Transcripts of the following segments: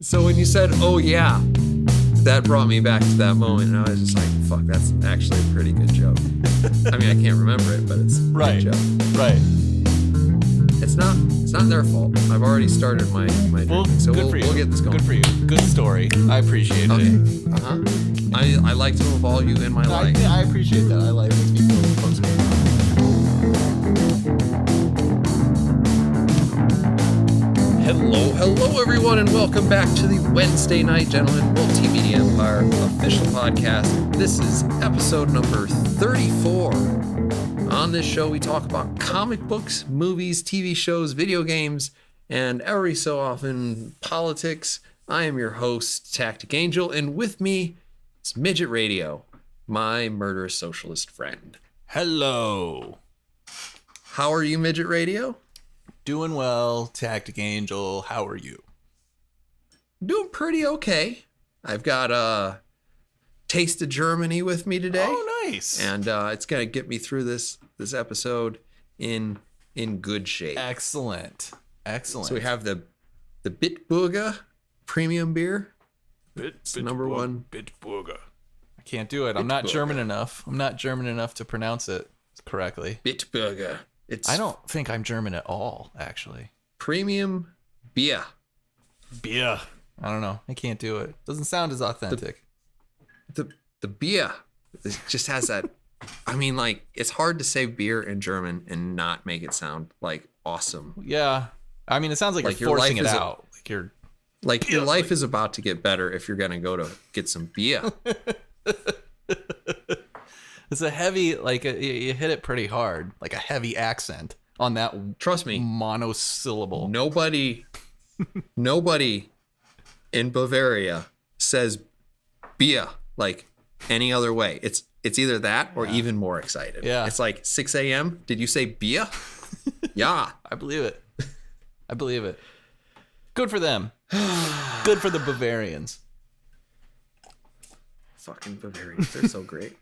So when you said, "Oh yeah," that brought me back to that moment, and I was just like, "Fuck, that's actually a pretty good joke." I mean, I can't remember it, but it's a Right. good joke. Right. It's not their fault. I've already started my Well, drinking, so good for you. we'll get this going. Good for you. Good story. I appreciate Okay. it. I like to involve you in my life. I appreciate that. I like makes me feel close to you. Hello everyone, and welcome back to the Wednesday Night Gentlemen Multimedia Empire official podcast. This is episode number 34. On this show, we talk about comic books, movies, TV shows, video games, and every so often, politics. I am your host, Tactic Angel, and with me is Midget Radio, my murderous socialist friend. Hello. How are you, Midget Radio? Doing well, Tactic Angel. How are you? Doing pretty okay. I've got Taste of Germany with me today. Oh, nice. And it's going to get me through this episode in good shape. Excellent. So we have the Bitburger premium beer. It's number one. Bitburger. I can't do it. I'm not German enough. I'm not German enough to pronounce it correctly. Bitburger. I don't think I'm German at all, actually. Premium beer. Beer. I don't know. I can't do it. Doesn't sound as authentic. The beer, it just has that. I mean, like, it's hard to say beer in German and not make it sound like awesome. Yeah. I mean, it sounds like you're your forcing life it is out. Your life is about to get better if you're gonna go to get some beer. It's a heavy, you hit it pretty hard, like a heavy accent on that. Trust me, monosyllable. Nobody in Bavaria says beer like any other way. It's either that or even more excited. Yeah. It's like 6 a.m. Did you say beer? Yeah. I believe it. I believe it. Good for them. Good for the Bavarians. Fucking Bavarians. They're so great.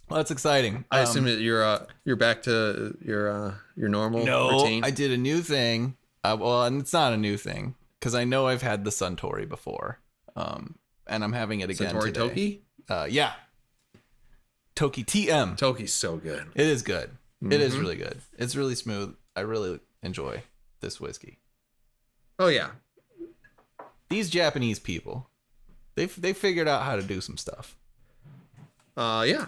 Well, that's exciting. I assume that you're back to your normal routine. I did a new thing. And it's not a new thing because I know I've had the Suntory before, and I'm having it again Suntory today. Toki? Yeah. Toki TM. Toki's so good. It is good. Mm-hmm. It is really good. It's really smooth. I really enjoy this whiskey. Oh yeah. These Japanese people, they figured out how to do some stuff. Robots. Yeah,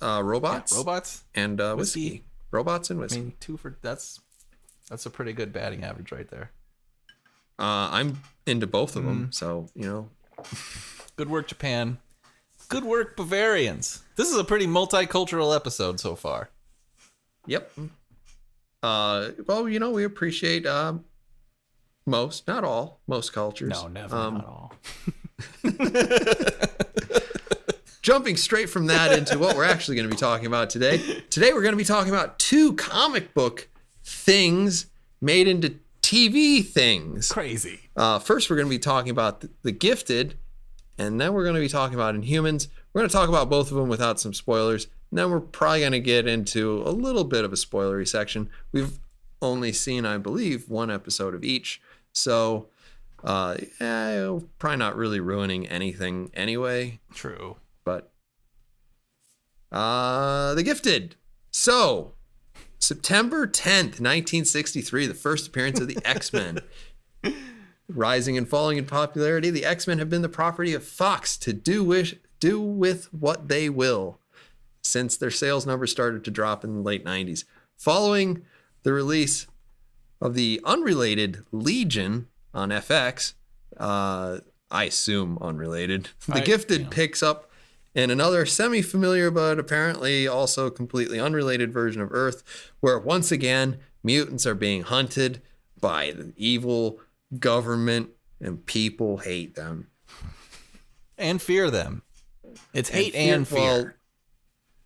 robots and whiskey. Robots and whiskey. I mean, that's a pretty good batting average right there. I'm into both of them, so Good work, Japan. Good work, Bavarians. This is a pretty multicultural episode so far. Yep. Well, we appreciate most, not all, most cultures. No, never, not all. Jumping straight from that into what we're actually going to be talking about today. Today we're going to be talking about two comic book things made into TV things. Crazy. First, we're going to be talking about The Gifted, and then we're going to be talking about Inhumans. We're going to talk about both of them without some spoilers, and then we're probably going to get into a little bit of a spoilery section. We've only seen, I believe, one episode of each, so probably not really ruining anything anyway. True. But The Gifted. So, September 10th, 1963, the first appearance of the X-Men. Rising and falling in popularity, the X-Men have been the property of Fox to do with what they will since their sales numbers started to drop in the late 90s. Following the release of the unrelated Legion on FX, I assume unrelated, The Gifted picks up in another semi-familiar but apparently also completely unrelated version of Earth, where once again mutants are being hunted by the evil government and people hate them and fear them. It's hate and fear.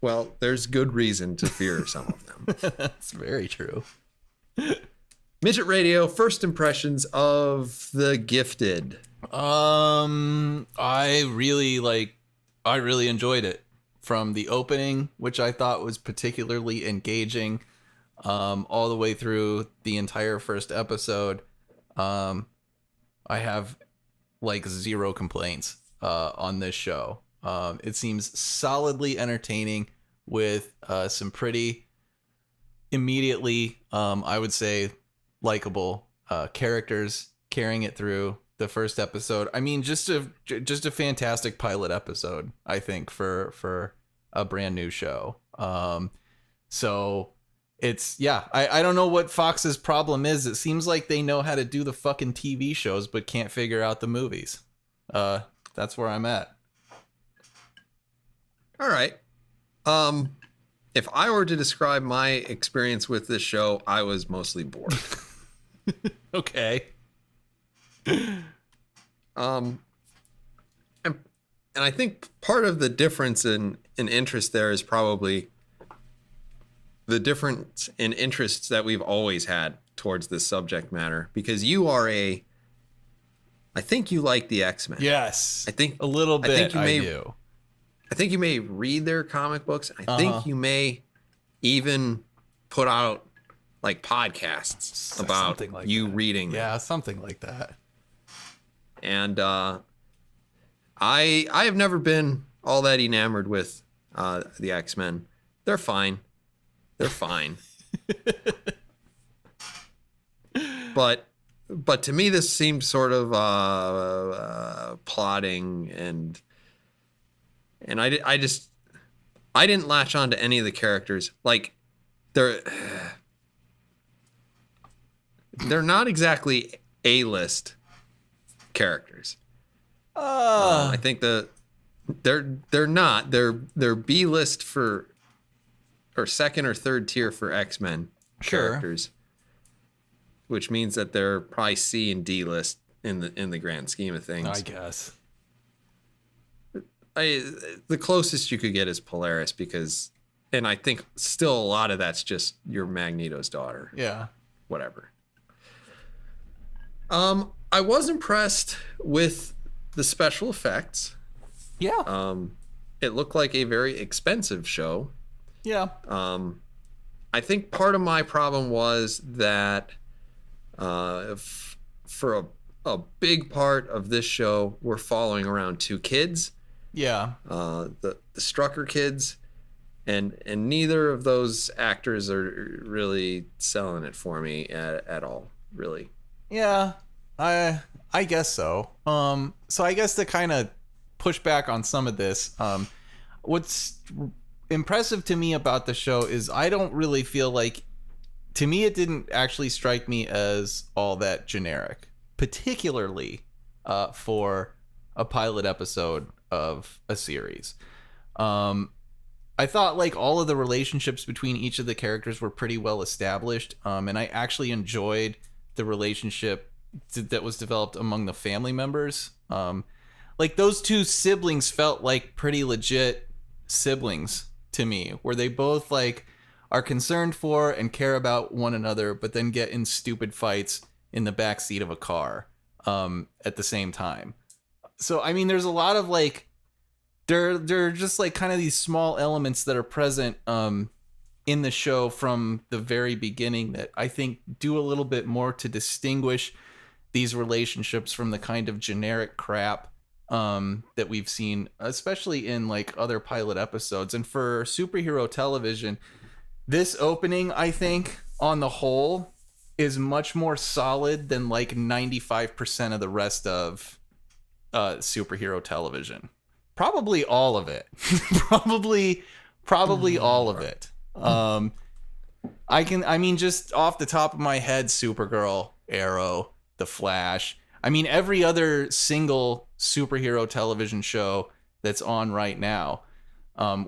Well, there's good reason to fear some of them. That's very true. Midget Radio, first impressions of The Gifted. I really enjoyed it. From the opening, which I thought was particularly engaging, all the way through the entire first episode. I have like zero complaints on this show. It seems solidly entertaining with some pretty immediately, I would say, likable characters carrying it through the first episode. I mean, just a fantastic pilot episode, I think, for a brand new show. So it's, yeah, I don't know what Fox's problem is. It seems like they know how to do the fucking TV shows, but can't figure out the movies. That's where I'm at. All right. If I were to describe my experience with this show, I was mostly bored. Okay. And I think part of the difference in interest there is probably the difference in interests that we've always had towards this subject matter, because I think you like the X-Men. Yes. I think a little bit. I do. I think you may read their comic books. I think you may even put out like podcasts about like you that. reading. Yeah, something like that. And I have never been all that enamored with the X-Men. They're fine. But to me, this seemed sort of plotting, and I didn't latch on to any of the characters. Like they're not exactly A-list characters. I think they're not. They're B-list for, or second or third tier for X-Men characters, which means that they're probably C and D list in the grand scheme of things. I guess. The closest you could get is Polaris, because, and I think still a lot of that's just your Magneto's daughter. Yeah. Whatever. I was impressed with the special effects. Yeah. It looked like a very expensive show. Yeah. I think part of my problem was that for a big part of this show, we're following around two kids. Yeah. The Strucker kids, and neither of those actors are really selling it for me at all, really. Yeah. I guess so. So I guess to kind of push back on some of this, what's impressive to me about the show is I don't really feel like, to me, it didn't actually strike me as all that generic, particularly for a pilot episode of a series. I thought like all of the relationships between each of the characters were pretty well established, and I actually enjoyed the relationship that was developed among the family members. Like those two siblings felt like pretty legit siblings to me, where they both like are concerned for and care about one another, but then get in stupid fights in the back seat of a car at the same time. So I mean, there's a lot of like they're just like kind of these small elements that are present in the show from the very beginning that I think do a little bit more to distinguish these relationships from the kind of generic crap that we've seen, especially in like other pilot episodes. And for superhero television, this opening, I think, on the whole, is much more solid than like 95% of the rest of superhero television. Probably all of it. probably all of it. I mean, just off the top of my head, Supergirl, Arrow, The Flash. I mean, every other single superhero television show that's on right now,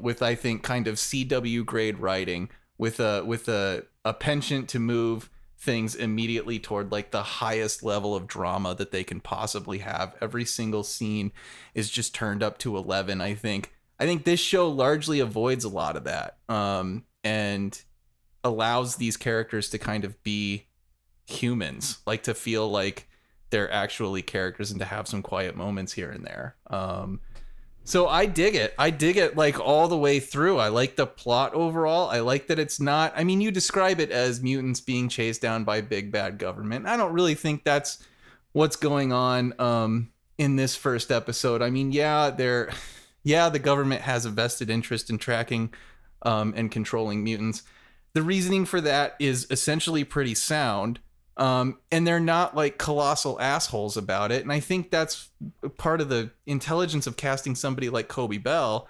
with I think kind of CW grade writing, with a penchant to move things immediately toward like the highest level of drama that they can possibly have. Every single scene is just turned up to 11. I think this show largely avoids a lot of that, and allows these characters to kind of be humans, like to feel like they're actually characters and to have some quiet moments here and there. So I dig it. I dig it like all the way through. I like the plot overall. I like that it's not. I mean, you describe it as mutants being chased down by big bad government. I don't really think that's what's going on in this first episode. I mean, the government has a vested interest in tracking and controlling mutants. The reasoning for that is essentially pretty sound. And they're not like colossal assholes about it. And I think that's part of the intelligence of casting somebody like Kobe Bell.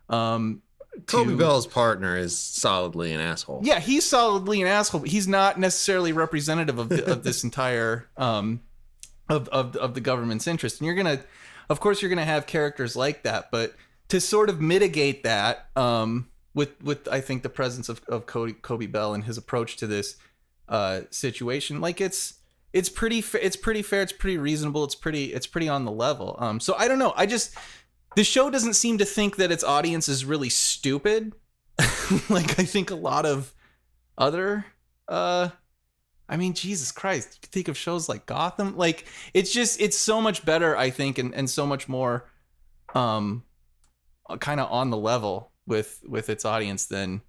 Kobe Bell's partner is solidly an asshole. Yeah, he's solidly an asshole, but he's not necessarily representative of this entire of the government's interest. And of course you're gonna have characters like that, but to sort of mitigate that, with I think the presence of Kobe Bell and his approach to this situation, like it's pretty fair, it's pretty reasonable, it's pretty on the level. So I don't know, the show doesn't seem to think that its audience is really stupid. Like I think a lot of other I mean, Jesus Christ, think of shows like Gotham. Like it's so much better, I think, and so much more kind of on the level with its audience than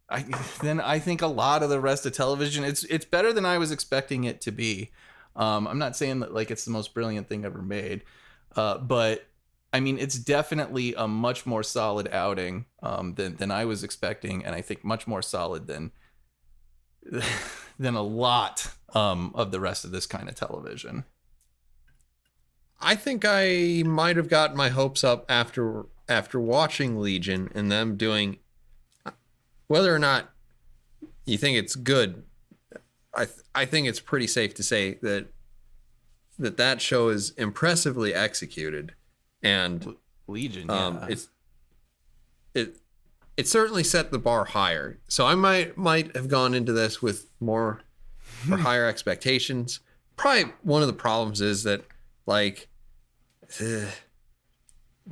I think a lot of the rest of television. It's better than I was expecting it to be. I'm not saying that like it's the most brilliant thing ever made, but I mean it's definitely a much more solid outing than I was expecting, and I think much more solid than a lot of the rest of this kind of television. I think I might have gotten my hopes up after watching Legion and them doing. Whether or not you think it's good, I think it's pretty safe to say that show is impressively executed, and Legion, yeah. It certainly set the bar higher. So I might have gone into this with more or higher expectations. Probably one of the problems is that like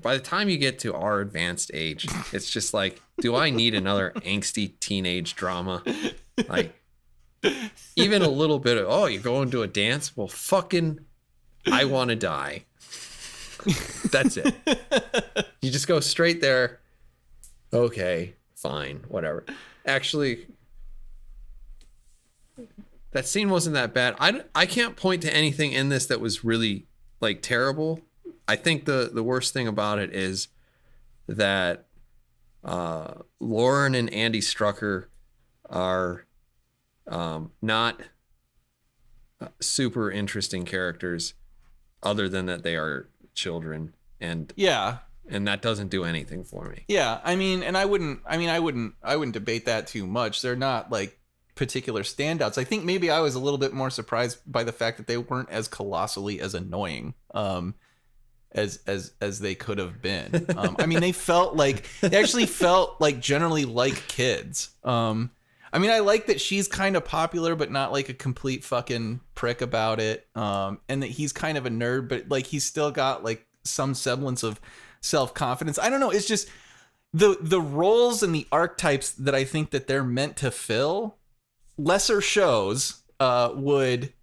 by the time you get to our advanced age, it's just like, do I need another angsty teenage drama? Like, even a little bit of, oh, you're going to a dance? Well, fucking, I want to die. That's it. You just go straight there. Okay, fine, whatever. Actually, that scene wasn't that bad. I can't point to anything in this that was really, like, terrible. I think the worst thing about it is that Lauren and Andy Strucker are not super interesting characters, other than that they are children, and that doesn't do anything for me. Yeah, I mean, and I wouldn't debate that too much. They're not like particular standouts. I think maybe I was a little bit more surprised by the fact that they weren't as colossally as annoying as they could have been. I mean, they actually felt like generally like kids. I mean, I like that she's kind of popular, but not like a complete fucking prick about it. And that he's kind of a nerd, but like he's still got like some semblance of self-confidence. I don't know. It's just the roles and the archetypes that I think that they're meant to fill. Lesser shows would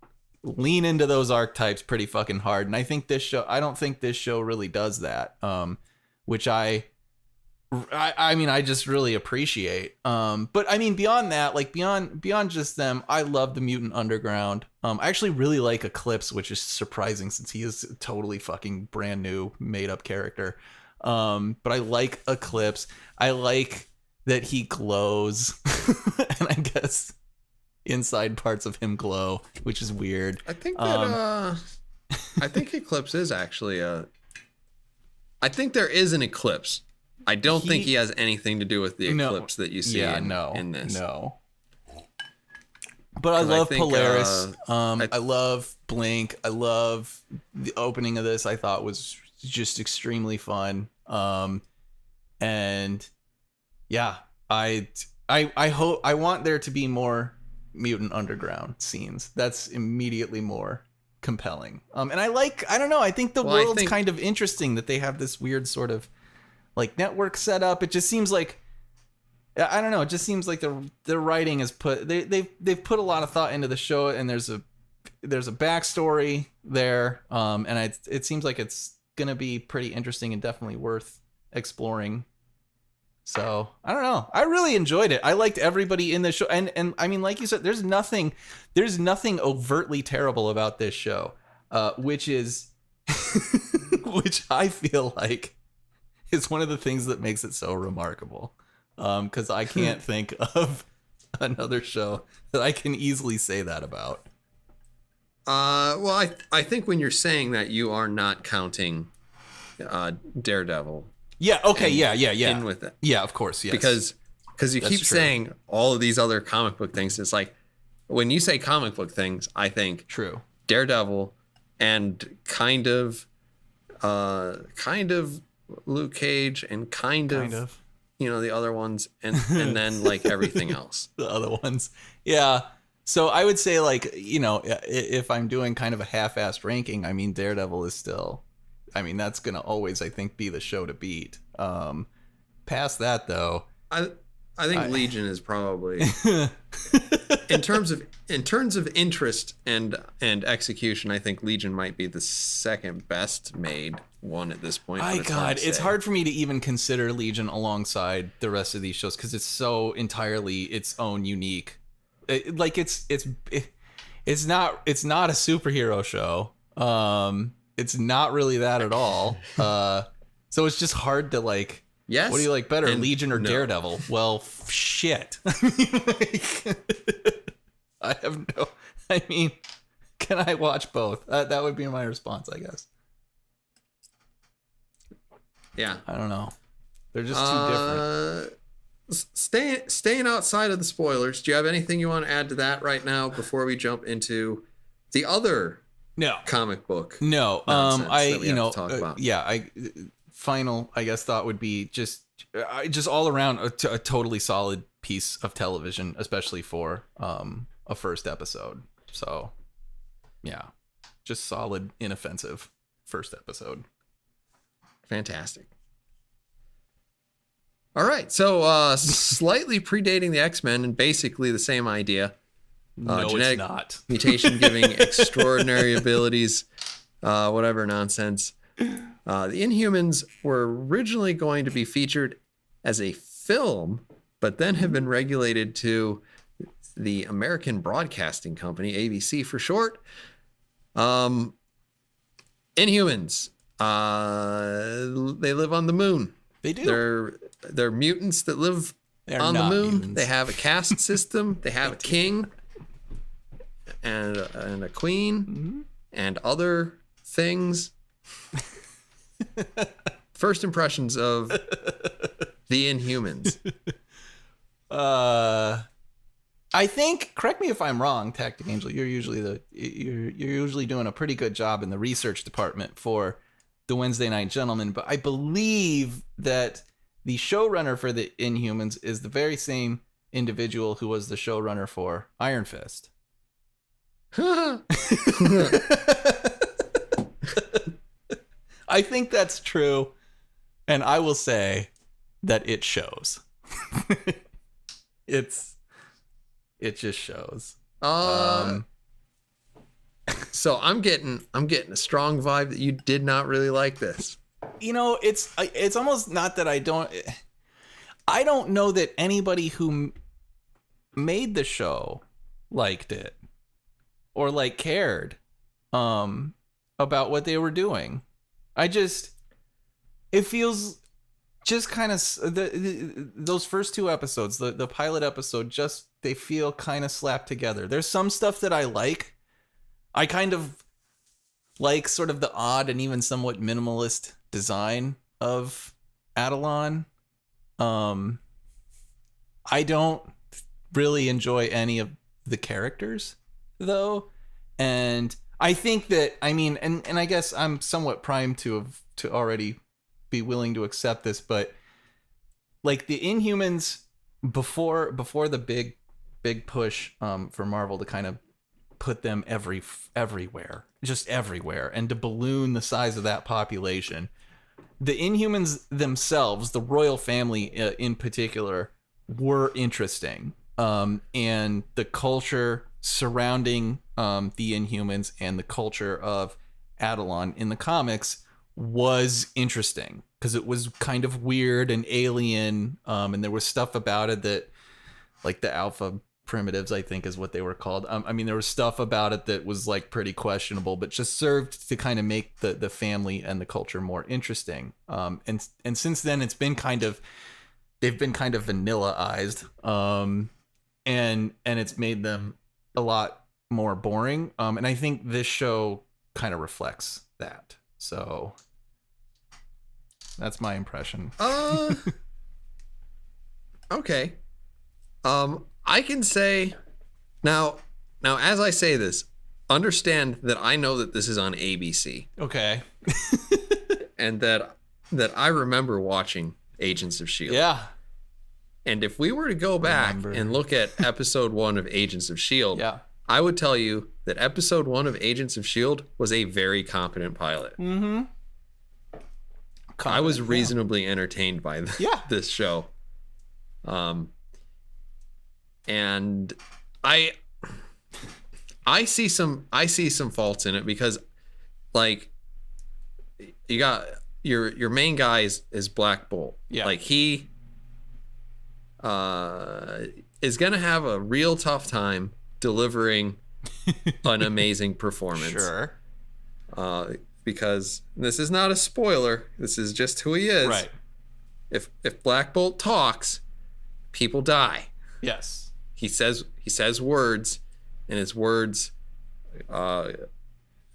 lean into those archetypes pretty fucking hard, and I don't think this show really does that, which I mean I just really appreciate. But I mean beyond that, like beyond just them, I love the Mutant Underground. I actually really like Eclipse, which is surprising since he is a totally fucking brand new made up character. But I like Eclipse. I like that he glows, and I guess inside parts of him glow, which is weird. I think that I think Eclipse is actually I think there is an eclipse. I don't think he has anything to do with the eclipse that you see in this. No. But I love Polaris. I love Blink. I love the opening of this. I thought was just extremely fun. And yeah, I hope, I want there to be more Mutant Underground scenes. That's immediately more compelling. And I don't know, I think the world's kind of interesting that they have this weird sort of like network set up. It just seems like, I don't know, it just seems like the writing is they've put a lot of thought into the show, and there's a backstory there, and it seems like it's gonna be pretty interesting and definitely worth exploring. So I don't know. I really enjoyed it. I liked everybody in the show, and I mean, like you said, there's nothing overtly terrible about this show, which is, which I feel like is one of the things that makes it so remarkable. Because I can't think of another show that I can easily say that about. Well, I think when you're saying that, you are not counting Daredevil. Yeah. Okay. Yeah. In with it. Yeah. Of course. Yes. Because you keep saying all of these other comic book things. It's like when you say comic book things, I think true Daredevil and kind of Luke Cage and kind of the other ones and then like everything else. The other ones. Yeah. So I would say, like, if I'm doing kind of a half-assed ranking, I mean, Daredevil is still, I mean, that's going to always, I think, be the show to beat. Past that, though, I think Legion is probably in terms of interest and execution, I think Legion might be the second best made one at this point. My God, it's hard for me to even consider Legion alongside the rest of these shows because it's so entirely its own unique. It's not a superhero show. It's not really that at all. So it's just hard to like. Yes. What do you like better, Legion or Daredevil? Well, shit. I have no. I mean, can I watch both? That would be my response, I guess. Yeah. I don't know. They're just too different. Staying outside of the spoilers, do you have anything you want to add to that right now before we jump into the other comic book? No. Talk about? Final, I guess, thought would be just all around a totally solid piece of television, especially for a first episode. So, yeah, just solid, inoffensive first episode. Fantastic. All right, so slightly predating the X-Men and basically the same idea. No, genetic it's not. Mutation giving extraordinary abilities, whatever nonsense. The Inhumans were originally going to be featured as a film, but then have been regulated to the American Broadcasting Company, ABC for short. Inhumans, they live on the moon. They do. They're mutants that live on the moon. Mutants. They have a caste system. They have a king and a queen and other things. First impressions of the Inhumans. I think, correct me if I'm wrong, Tactic Angel, you're usually doing a pretty good job in the research department for the Wednesday Night Gentleman, but I believe that the showrunner for the Inhumans is the very same individual who was the showrunner for Iron Fist. I think that's true, and I will say that it shows. It just shows. So I'm getting a strong vibe that you did not really like this. It's almost not that I don't know that anybody who made the show liked it or like cared about what they were doing. It feels just kind of those first two episodes, the pilot episode, just they feel kind of slapped together. There's some stuff that I like. I kind of like sort of the odd and even somewhat minimalist design of Adelon. I don't really enjoy any of the characters though, and I think that, I mean, and I guess I'm somewhat primed to already be willing to accept this, but like the Inhumans before the big push for Marvel to kind of put them everywhere, just everywhere, and to balloon the size of that population, the Inhumans themselves, the royal family in particular, were interesting, and the culture surrounding the Inhumans and the culture of Adelon in the comics was interesting. because it was kind of weird and alien, and there was stuff about it that, like the alpha primitives, I think is what they were called. I mean, there was stuff about it that was like pretty questionable, but just served to kind of make the family and the culture more interesting. And since then, they've been kind of vanilla-ized, and it's made them a lot more boring. And I think this show kind of reflects that. So that's my impression. Okay. I can say now as I say this, understand that I know that this is on ABC. Okay. And that I remember watching Agents of S.H.I.E.L.D. Yeah. And if we were to go back and look at episode 1 of Agents of S.H.I.E.L.D., Yeah. I would tell you that episode 1 of Agents of S.H.I.E.L.D. was a very competent pilot. Mm-hmm. I was reasonably entertained by this show. And I see some faults in it because, like, you got your main guy is Black Bolt. Yeah. Like, he is gonna have a real tough time delivering an amazing performance. Sure. Because this is not a spoiler. This is just who he is. Right. If Black Bolt talks, people die. Yes. He says words, and his words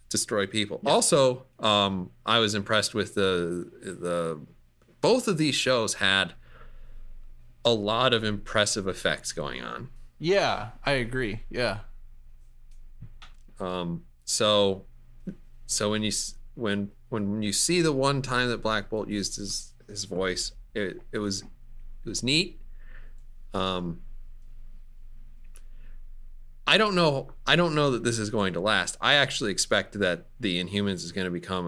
destroy people. Yeah. Also, I was impressed with the both of these shows had a lot of impressive effects going on. Yeah, I agree. Yeah. So when you see the one time that Black Bolt used his voice, it was neat. I don't know that this is going to last. I actually expect that the Inhumans is going to become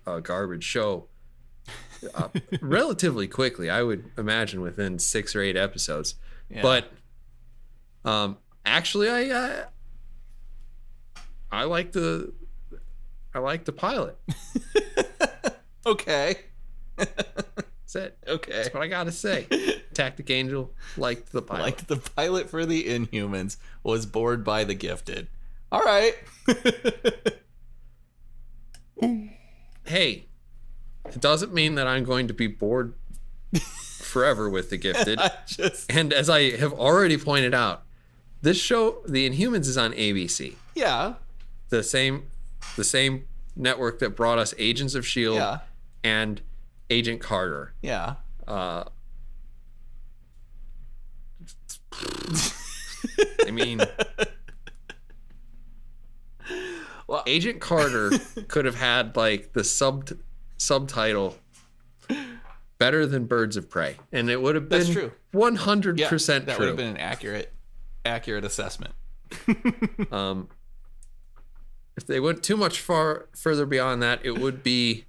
a garbage show relatively quickly. I would imagine within 6 or 8 episodes. Yeah. But actually, I like the pilot. Okay. That's it. Okay. That's what I gotta say. Tactic Angel liked the pilot. Liked the pilot for the Inhumans, was bored by the Gifted. All right. Hey, it doesn't mean that I'm going to be bored forever with the Gifted. And as I have already pointed out, this show, The Inhumans, is on ABC. Yeah. The same network that brought us Agents of S.H.I.E.L.D. Yeah. and Agent Carter. Yeah. I mean, well, Agent Carter could have had like the subtitle "Better Than Birds of Prey," and it would have been 100% that true. would have been an accurate assessment. If they went too much further beyond that, it would be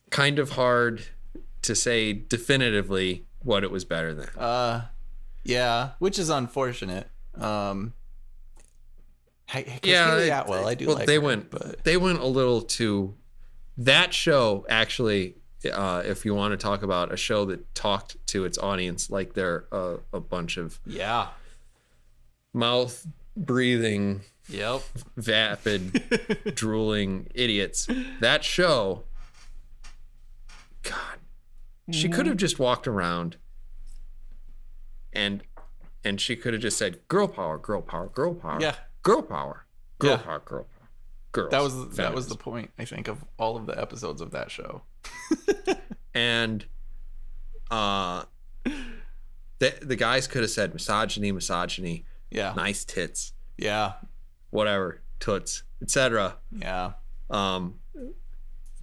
kind of hard to say definitively what it was better than. Yeah, which is unfortunate. Yeah, Atwell, I do. Well, like they her, went but they went a little too. That show actually, if you want to talk about a show that talked to its audience like they're a bunch of mouth breathing, vapid, drooling idiots. That show, God, she could have just walked around and she could have just said, girl power, girl power, girl power. Yeah. Girl power. Girl power, girl power. Girls. That was the point, I think, of all of the episodes of that show. And the guys could have said misogyny, nice tits, whatever, toots, etc.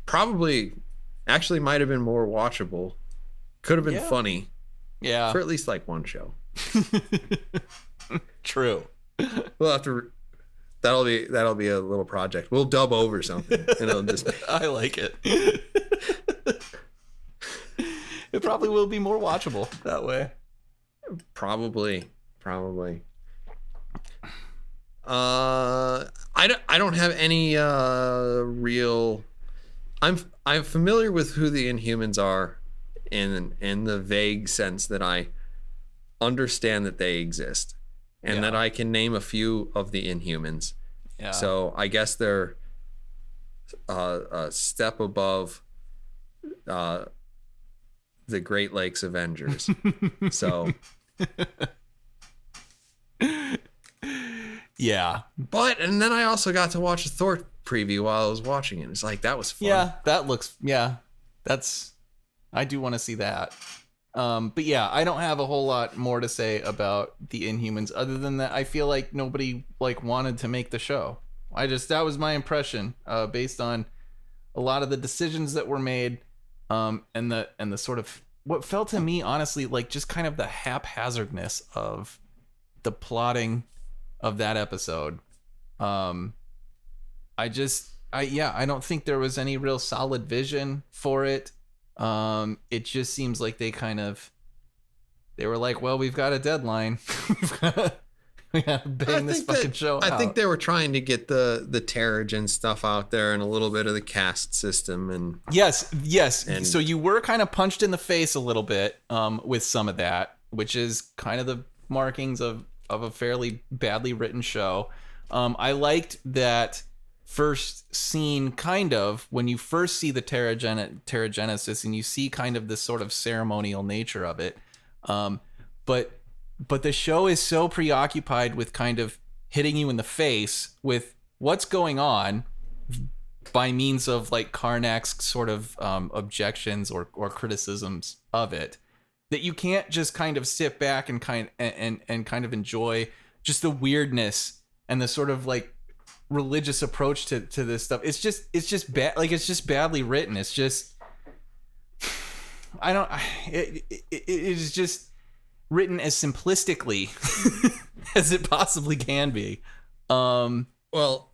Probably actually might have been more watchable, could have been funny, for at least like one show. True. We'll have to that'll be a little project. We'll dub over something and it'll just I like it. It probably will be more watchable that way. Probably. I don't have any real. I'm familiar with who the Inhumans are in the vague sense that I understand that they exist and that I can name a few of the Inhumans. Yeah. So I guess they're a step above the Great Lakes Avengers. So yeah. But and then I also got to watch a Thor preview while I was watching it. It's like that was fun. Yeah, that looks I do want to see that. But yeah, I don't have a whole lot more to say about the Inhumans other than that I feel like nobody like wanted to make the show. That was my impression based on a lot of the decisions that were made and the sort of what felt to me honestly like just kind of the haphazardness of the plotting of that episode. I don't think there was any real solid vision for it. It just seems like they were like, well, we've got a deadline. we gotta bang this fucking show out. I think they were trying to get the Terrigen stuff out there and a little bit of the caste system and yes. And so you were kind of punched in the face a little bit with some of that, which is kind of the markings of a fairly badly written show. I liked that first scene kind of when you first see the Terrigenesis and you see kind of this sort of ceremonial nature of it. But the show is so preoccupied with kind of hitting you in the face with what's going on by means of like Karnak's sort of objections or criticisms of it that you can't just kind of sit back and kind of enjoy just the weirdness and the sort of like religious approach to this stuff. It's just bad. Like it's just badly written. It's just it is just written as simplistically as it possibly can be. Well,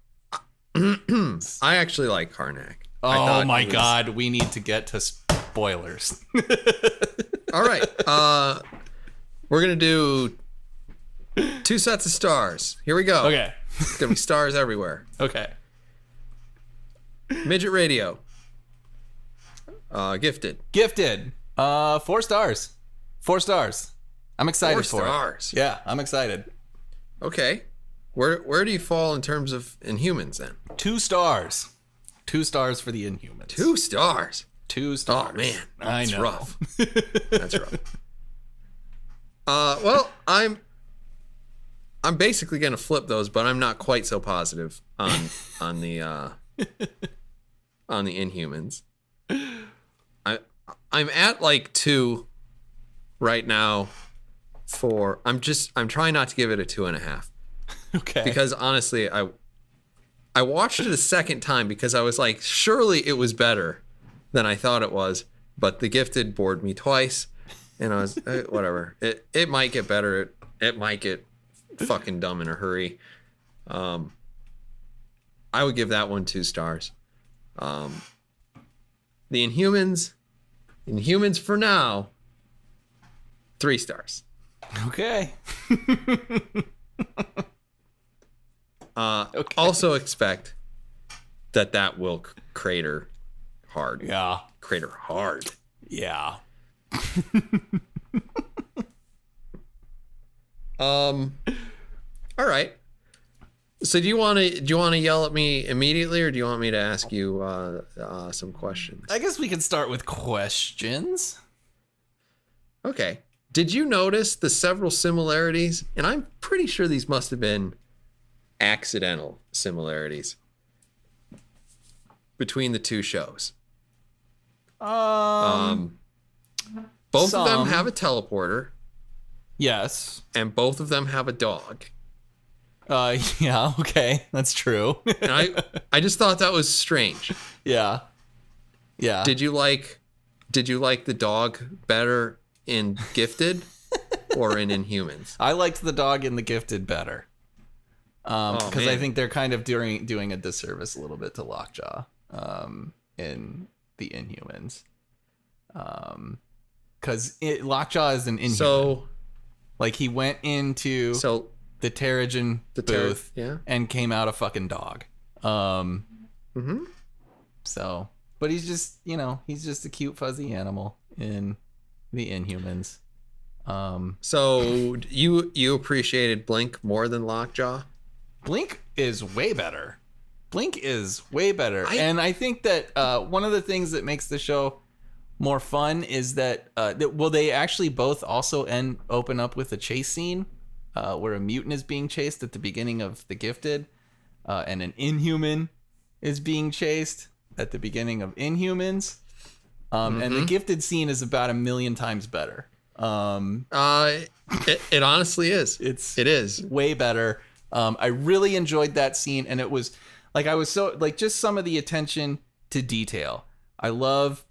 I actually like Karnak. Oh my God, we need to get to spoilers. All right. We're going to do 2 sets of stars. Here we go. Okay. It's going to be stars everywhere. Okay. Midget Radio. Gifted. 4 stars. 4 stars. I'm excited 4 for stars. it. Yeah, I'm excited. Okay. Where do you fall in terms of Inhumans then? 2 stars. 2 stars for the Inhumans. 2 stars. 2 stars. Oh man, that's rough. That's rough. Well, I'm basically gonna flip those, but I'm not quite so positive on the Inhumans. I'm at like 2 right now. I'm trying not to give it a 2.5. Okay. Because honestly, I watched it a second time because I was like, surely it was better than I thought it was. But The Gifted bored me twice, and I was whatever. It might get better. It might get fucking dumb in a hurry. I would give that one 2 stars. The Inhumans for now, 3 stars. Okay. Okay. Also expect that will crater hard. Yeah. Crater hard. Yeah. All right. So do you want to yell at me immediately, or do you want me to ask you some questions? I guess we can start with questions. Okay. Did you notice the several similarities? And I'm pretty sure these must have been accidental similarities between the 2 shows. Both of them have a teleporter. Yes. And both of them have a dog. Yeah, okay. That's true. And I just thought that was strange. Yeah. Yeah. Did you like the dog better in Gifted or in Inhumans? I liked the dog in The Gifted better. Because I think they're kind of doing a disservice a little bit to Lockjaw in the Inhumans. Because Lockjaw is an Inhuman. So, like, he went into the Terrigen booth and came out a fucking dog. So But he's just, he's just a cute fuzzy animal in the Inhumans. So you appreciated Blink more than Lockjaw? Blink is way better. And I think that one of the things that makes the show more fun is that they actually both also open up with a chase scene where a mutant is being chased at the beginning of The Gifted, and an Inhuman is being chased at the beginning of Inhumans. And the Gifted scene is about 1,000,000 times better. It honestly is. It is way better. I really enjoyed that scene, and it was like I was so like just some of the attention to detail. I love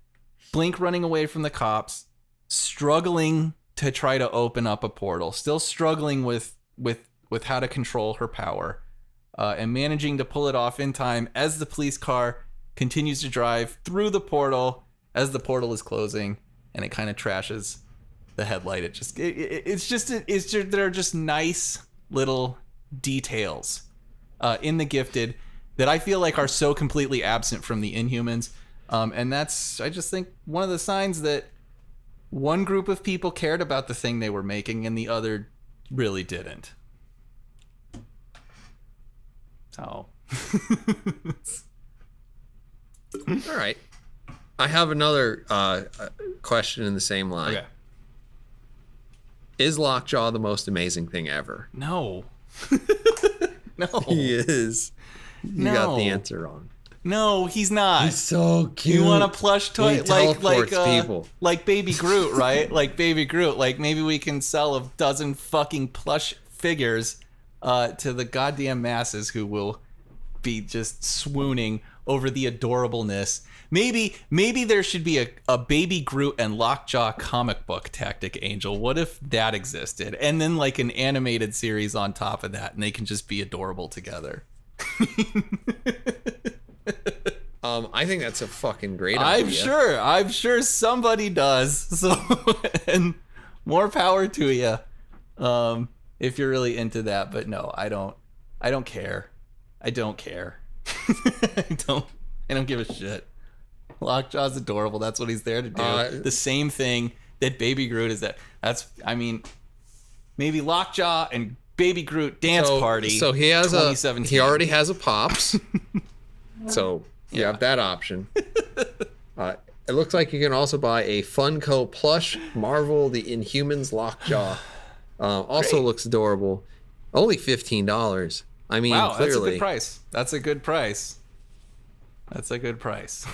Blink running away from the cops, struggling to try to open up a portal, still struggling with how to control her power, and managing to pull it off in time as the police car continues to drive through the portal as the portal is closing, and it kind of trashes the headlight. There are just nice little details in The Gifted that I feel like are so completely absent from the Inhumans, and that's, I just think, one of the signs that one group of people cared about the thing they were making and the other really didn't. So all right. I have another question in the same line. Okay. Is Lockjaw the most amazing thing ever? No. No. He is. You got the answer wrong. No, he's not. He's so cute. You want a plush toy people. Like Baby Groot, right? Like Baby Groot. Like maybe we can sell a dozen fucking plush figures to the goddamn masses who will be just swooning over the adorableness. Maybe there should be a Baby Groot and Lockjaw comic book, Tactic Angel. What if that existed? And then like an animated series on top of that, and they can just be adorable together. I think that's a fucking great idea. I'm sure somebody does. So, and more power to you, if you're really into that. But no, I don't care. I don't care. I don't give a shit. Lockjaw's adorable. That's what he's there to do. The same thing that Baby Groot is. Maybe Lockjaw and Baby Groot dance party. So he already has a Pops. So you have that option. It looks like you can also buy a Funko plush Marvel the Inhumans Lockjaw. Also Great. Looks adorable. Only $15. I mean, wow, clearly. That's a good price. That's a good price.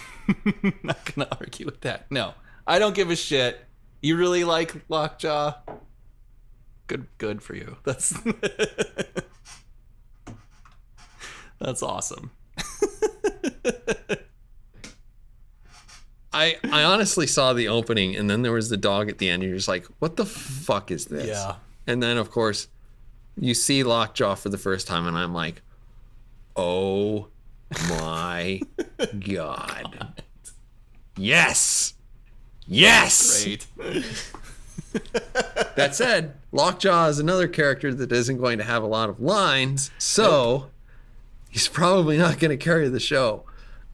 Not gonna argue with that. No, I don't give a shit. You really like Lockjaw? Good for you. That's awesome. I honestly saw the opening, and then there was the dog at the end. And you're just like, what the fuck is this? Yeah. And then, of course, you see Lockjaw for the first time, and I'm like, oh my God. Yes. Great. That said, Lockjaw is another character that isn't going to have a lot of lines, so he's probably not going to carry the show.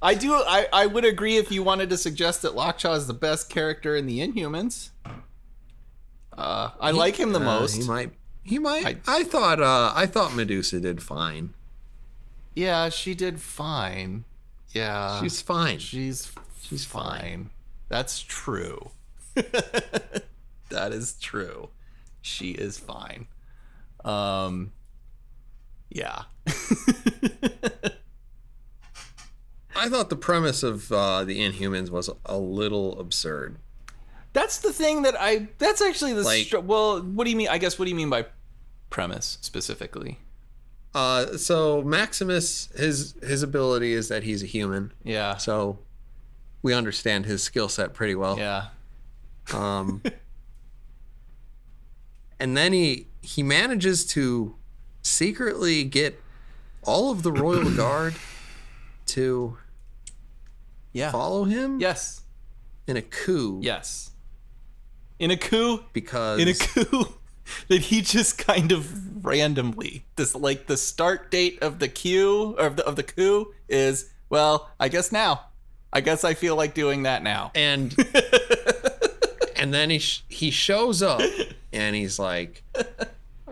I would agree if you wanted to suggest that Lockjaw is the best character in the Inhumans. I like him the most. He might. I thought Medusa did fine. Yeah, she did fine. Yeah. She's fine. She's fine. That's true. That is true. She is fine. Yeah. I thought the premise of the Inhumans was a little absurd. That's the thing that's actually the well, what do you mean? I guess what do you mean by premise specifically? So Maximus, his ability is that he's a human. Yeah. So we understand his skill set pretty well. Yeah. And then he manages to secretly get all of the royal guard to follow him. Yes. In a coup. Yes. In a coup because that he just kind of randomly, this like the start date of the coup of the coup is, well, I guess now I guess I feel like doing that now. And then he shows up and he's like,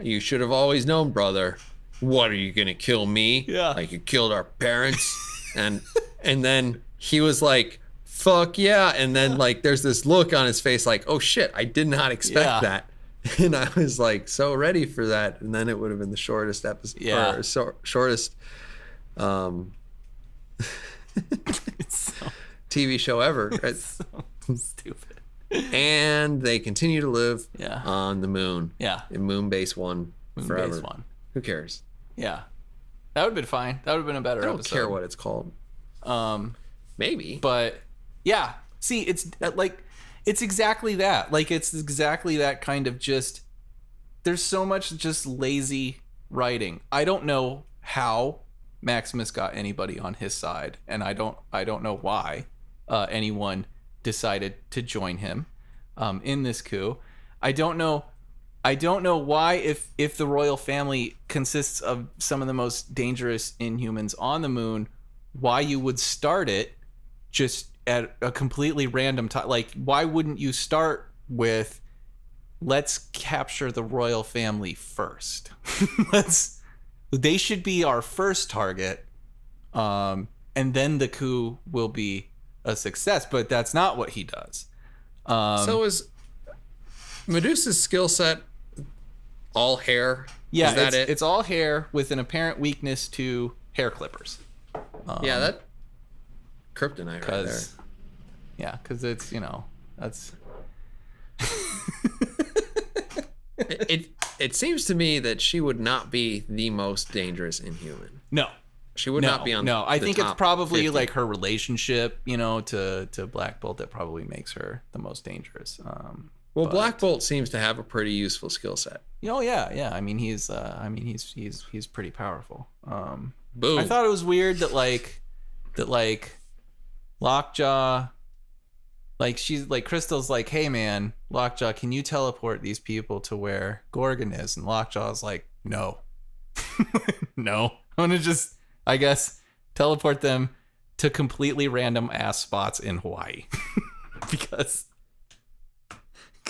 you should have always known, brother. What, are you gonna kill me? Yeah. Like you killed our parents? and then he was like, fuck yeah. And then like there's this look on his face like, oh shit, I did not expect that. And I was like so ready for that. And then it would have been the shortest episode. Yeah. Or shortest It's so TV show ever. Right? so stupid. And they continue to live Yeah. on the moon. Yeah. In Moonbase 1 forever. Moonbase 1. Who cares? Yeah. That would have been fine. That would have been a better I don't episode. care what it's called. Maybe. But yeah. See, it's like it's exactly that. Like it's exactly that kind of just there's so much just lazy writing. I don't know how Maximus got anybody on his side, and I don't know why anyone decided to join him in this coup. I don't know why if the royal family consists of some of the most dangerous Inhumans on the moon, why you would start it just at a completely random time. Like, why wouldn't you start with let's capture the royal family first? They should be our first target, and then the coup will be a success. But that's not what he does. So is Medusa's skill set all hair? Yeah, is that it? It's all hair with an apparent weakness to hair clippers. Yeah, that kryptonite right there. Yeah, because it's, that's... It seems to me that she would not be the most dangerous Inhuman. No. She would not be on No, I the think top it's probably 50. like her relationship, to Black Bolt that probably makes her the most dangerous. Well, Black Bolt seems to have a pretty useful skill set. Oh yeah. I mean, he's pretty powerful. Boom. I thought it was weird that Lockjaw, like she's like Crystal's like, hey man, Lockjaw, can you teleport these people to where Gorgon is? And Lockjaw's like, no, no, I'm gonna just, I guess, teleport them to completely random ass spots in Hawaii because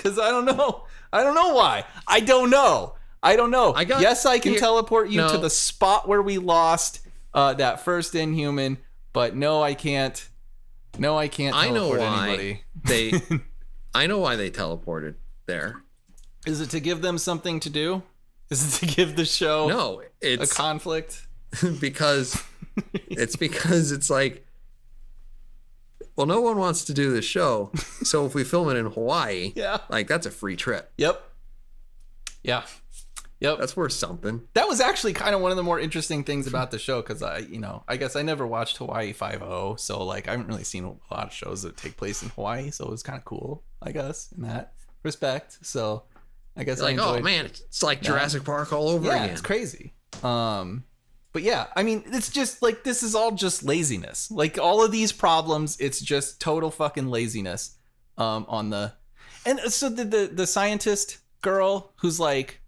I don't know why. I don't know. Yes, I can teleport you to the spot where we lost that first Inhuman, but no, I can't. No, I can't teleport anybody. I know why they teleported there. Is it to give them something to do? Is it to give the show a conflict? because it's like, well, no one wants to do this show, so if we film it in Hawaii, like that's a free trip. Yep. That's worth something. That was actually kind of one of the more interesting things about the show, because I guess I never watched Hawaii 5-0, so like I haven't really seen a lot of shows that take place in Hawaii, so it was kind of cool, I guess, in that respect. So I guess I enjoyed. Oh man, it's like Jurassic Park all over again. Yeah, it's crazy. But yeah, I mean, it's just like, this is all just laziness. Like all of these problems, it's just total fucking laziness. And so the scientist girl who's like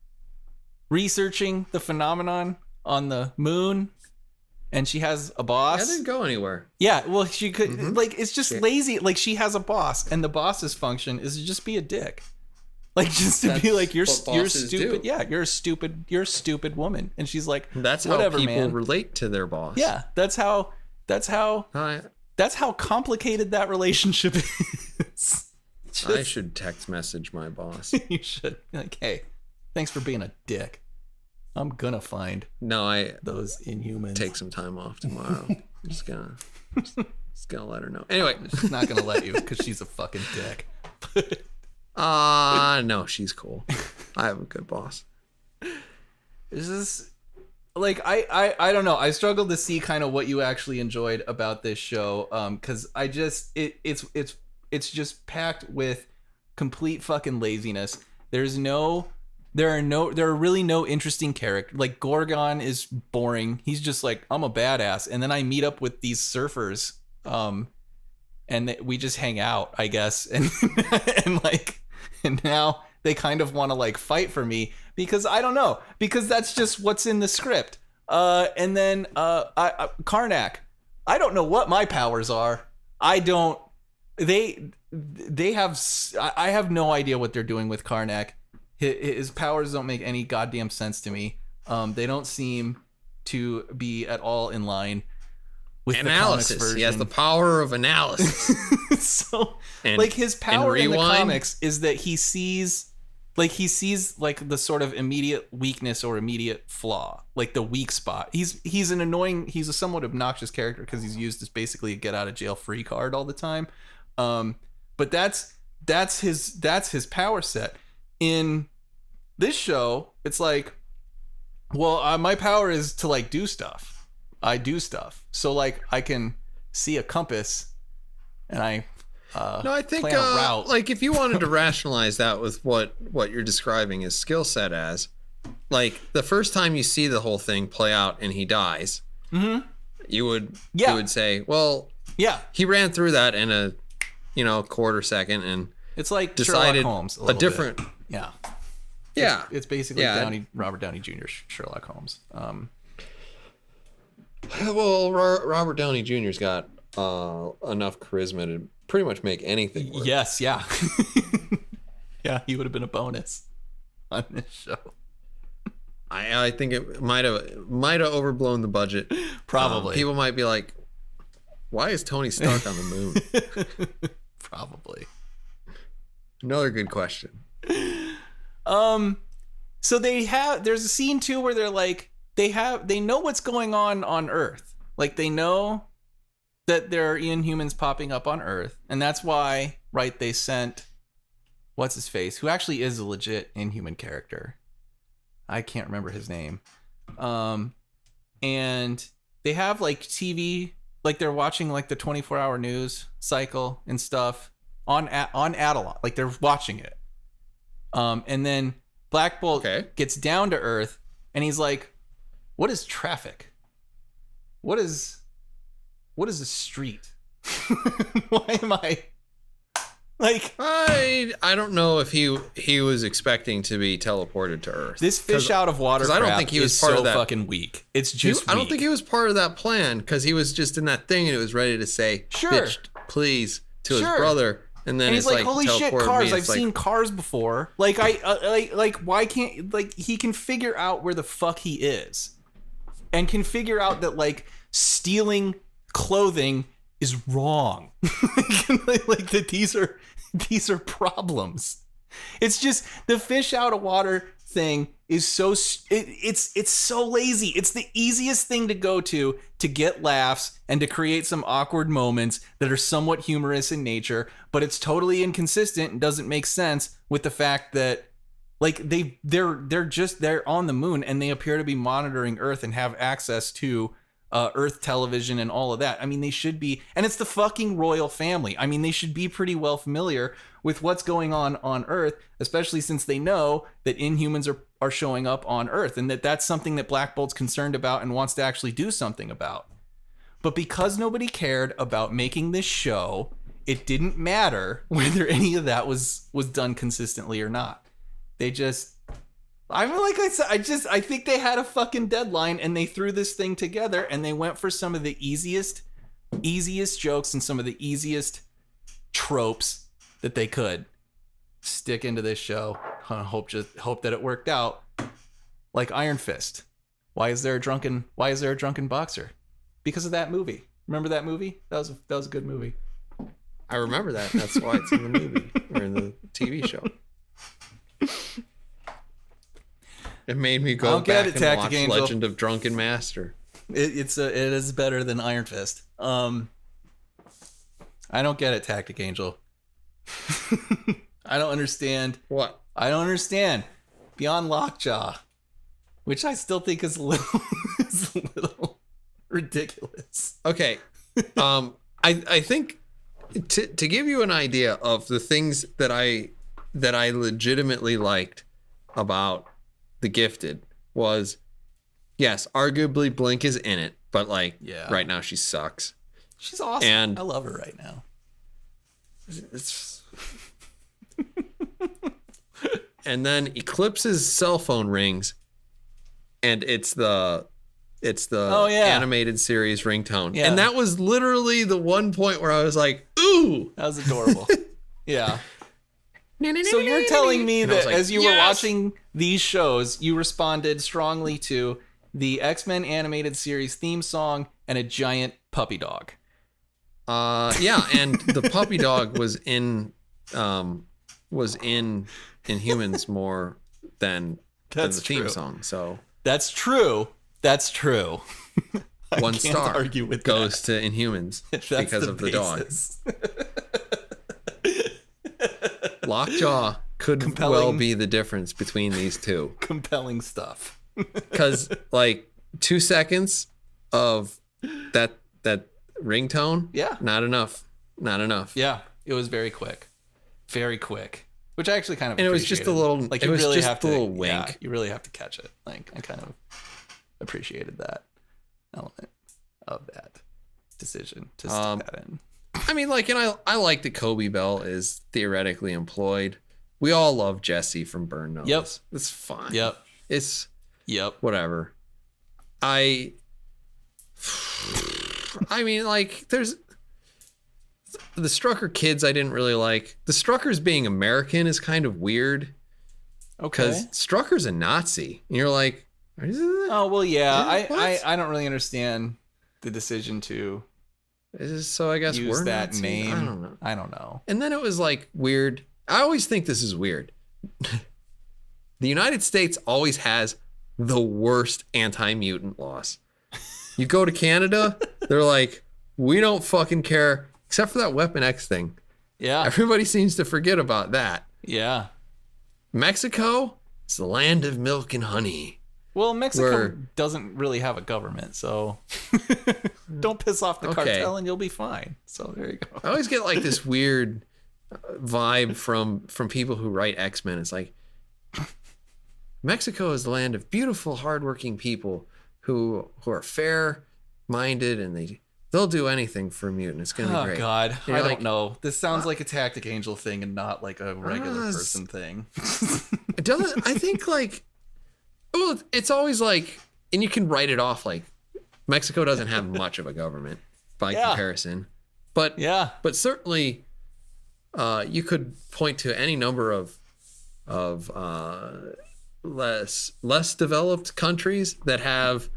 researching the phenomenon on the moon, and she has a boss. That didn't go anywhere. Yeah, well, she could like, it's just lazy. Like she has a boss, and the boss's function is to just be a dick. Like just to be like, you're stupid. Do. Yeah, you're a stupid woman. And she's like, that's whatever, how people man. relate to their boss. Yeah, that's how complicated that relationship is. I should text message my boss. You should. Like, hey, thanks for being a dick. I'm gonna find those Inhumans. Take some time off tomorrow. I'm just gonna let her know. Anyway, she's not gonna let you because she's a fucking dick. No, she's cool. I have a good boss. Is this like I don't know. I struggled to see kind of what you actually enjoyed about this show, because I just it's just packed with complete fucking laziness. There are really no interesting characters. Like Gorgon is boring. He's just like, I'm a badass, and then I meet up with these surfers, and we just hang out, I guess, and and now they kind of want to like fight for me because I don't know, because that's just what's in the script. And then Karnak, I don't know what my powers are. I don't. They have. I have no idea what they're doing with Karnak. His powers don't make any goddamn sense to me. They don't seem to be at all in line with analysis. The comics version. He has the power of analysis. So, and, like, his power in the rewind. comics is that he sees like the sort of immediate weakness or immediate flaw, like the weak spot. He's a somewhat obnoxious character because he's used as basically a get out of jail free card all the time. But that's his power set. In this show, it's like, well, my power is to like do stuff. I do stuff. So like I can see a compass and I I think plan a route. like if you wanted to rationalize that with what you're describing his skill set as, like the first time you see the whole thing play out and he dies, you would say, well, he ran through that in a quarter second and it's like decided Sherlock Holmes a different bit. Yeah. It's basically Robert Downey Jr. Sherlock Holmes. Well, Robert Downey Jr.'s got enough charisma to pretty much make anything work. Yes, yeah. Yeah, he would have been a bonus on this show. I think it might have overblown the budget. Probably. People might be like, why is Tony Stark on the moon? Probably. Another good question. So there's a scene too where they're like, they know what's going on Earth. Like they know that there are Inhumans popping up on Earth, and that's why, right, they sent what's his face, who actually is a legit Inhuman character. I can't remember his name. And they have like TV, like they're watching like the 24-hour news cycle and stuff on Adelon, like they're watching it. And then Black Bolt gets down to Earth and he's like, what is traffic? What is a street? Why am I like, I don't know if he was expecting to be teleported to Earth. This fish out of water crap, I don't think he was part of that. Fucking weak. It's just I don't think he was part of that plan because he was just in that thing and it was ready to say, bitch, please, to his brother. And then he's like, holy shit, cars! I've seen cars before. Like why can't he can figure out where the fuck he is, and can figure out that like stealing clothing is wrong. Like that these are problems. It's just the fish out of water thing is so it's so lazy. It's the easiest thing to go to get laughs and to create some awkward moments that are somewhat humorous in nature, but it's totally inconsistent and doesn't make sense with the fact that like they're on the moon and they appear to be monitoring Earth and have access to Earth television and all of that. I mean, they should be, and it's the fucking royal family. I mean, they should be pretty well familiar with what's going on Earth, especially since they know that Inhumans are showing up on Earth and that's something that Black Bolt's concerned about and wants to actually do something about. But because nobody cared about making this show, it didn't matter whether any of that was done consistently or not. They just, I think they had a fucking deadline and they threw this thing together and they went for some of the easiest jokes and some of the easiest tropes that they could stick into this show. Hope that it worked out. Like Iron Fist. Why is there a drunken boxer? Because of that movie. Remember that movie? That was a good movie. I remember that. That's why it's in the movie or in the TV show. It made me go back and watch Angel. Legend of Drunken Master. It is better than Iron Fist. I don't get it, Tactic Angel. I don't understand. What? I don't understand. Beyond Lockjaw, which I still think is a little ridiculous. Okay. I think to give you an idea of the things that I legitimately liked about The Gifted was, yes, arguably Blink is in it, but like right now she sucks. She's awesome. And I love her right now. It's and then Eclipse's cell phone rings and it's the It's the Oh, yeah. animated series ringtone. Yeah. And that was literally the one point where I was like, ooh. That was adorable. Yeah. So you're telling me And I was that like, as you were yes! watching these shows, you responded strongly to the X-Men animated series theme song and a giant puppy dog. Yeah, and the puppy dog was in Inhumans more than the theme song. So That's true. That's true. one can't star argue with goes to Inhumans That's because of the dog. basis. Lockjaw could Compelling. well be the difference between these two. Compelling stuff. Because like 2 seconds of that ringtone, Yeah. not enough. Yeah, it was very quick. Very quick. Which I actually kind of And it was just a little- like it you was really just have a to little yeah, wink. you really have to catch it. Like I kind of appreciated that element of that decision to stick that in. I mean, like, and I like that Kobe Bell is theoretically employed. We all love Jesse from Burn Notice. Yep. It's fine. Yep. It's Yep. whatever. I mean, like, there's the Strucker kids I didn't really like. The Struckers being American is kind of weird because Okay. Strucker's a Nazi. And you're like, Oh well, yeah. what? I don't really understand the decision to so I guess use we're that Nazis? name. I don't know. know. And then it was like weird. I always think this is weird. The United States always has the worst anti-mutant laws. You go to Canada, they're like, we don't fucking care, except for that Weapon X thing. Yeah. Everybody seems to forget about that. Yeah. Mexico is the land of milk and honey. Well, Mexico Where- doesn't really have a government, so don't piss off the Okay. cartel and you'll be fine. So there you go. I always get like this weird vibe from people who write X-Men. It's like, Mexico is the land of beautiful, hardworking people who are fair-minded, and they'll do anything for a mutant. It's gonna be Oh great. God, You're I like, don't know. This sounds like a Tactic Angel thing and not like a regular s- person thing. It doesn't. I think like, well, it's always like, and you can write it off like Mexico doesn't have much of a government by Yeah. comparison, but Yeah. but certainly, you could point to any number of less developed countries that have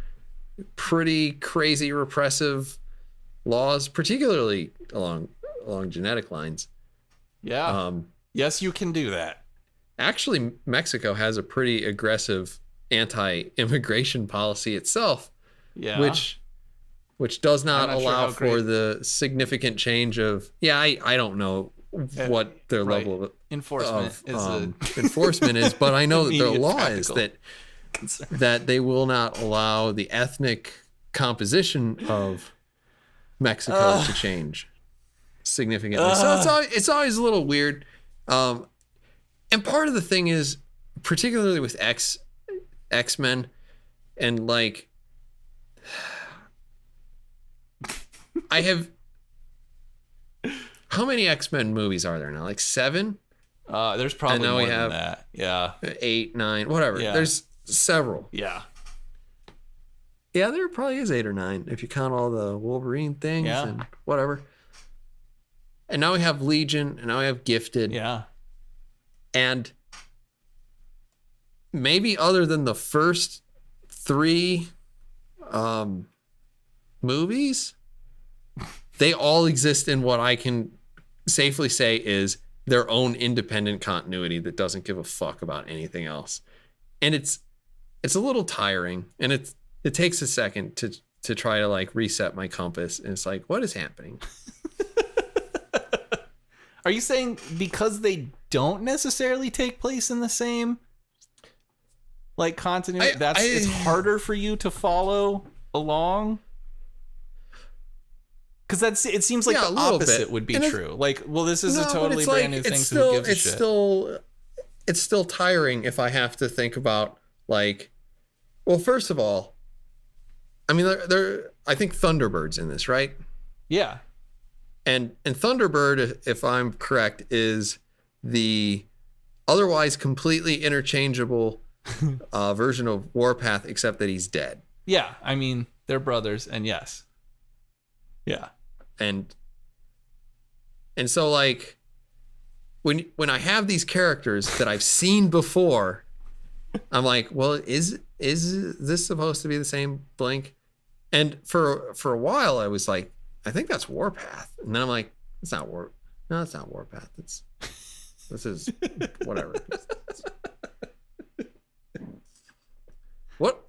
pretty crazy repressive laws, particularly along genetic lines. Yeah. Yes, you can do that. Actually, Mexico has a pretty aggressive anti-immigration policy itself, Yeah. which does not I'm not sure allow how for great- the significant change of I don't know what their right. level of enforcement is enforcement is, but I know that their Immediate law is practical concern. that they will not allow the ethnic composition of Mexico to change significantly. So it's always a little weird. And part of the thing is, particularly with X-Men, and like, I have, how many X-Men movies are there now? Like 7? There's probably now more we than have- that. Yeah. 8, 9, whatever. Yeah. There's several. Yeah. Yeah, there probably is 8 or 9 if you count all the Wolverine things Yeah. and whatever. And now we have Legion, and now we have Gifted. Yeah. And maybe other than the first 3 movies, they all exist in what I can safely say is their own independent continuity that doesn't give a fuck about anything else. And it's a little tiring, and it takes a second to try to like reset my compass, and it's like, what is happening? Are you saying because they don't necessarily take place in the same like continuity, it's harder for you to follow along? Because it seems like Yeah, a the little opposite bit. would be And true. Like, well, this is No, a but totally it's brand like, new thing, it's so who gives a shit? It's still tiring if I have to think about like, well, first of all, I mean, I think Thunderbird's in this, right? Yeah. And Thunderbird, if I'm correct, is the otherwise completely interchangeable version of Warpath, except that he's dead. Yeah, I mean, they're brothers, and yes. Yeah. And so like when I have these characters that I've seen before, I'm like, well, is this supposed to be the same Blink? And for a while I was like, I think that's Warpath. And then I'm like, it's not Warpath. This is whatever. What?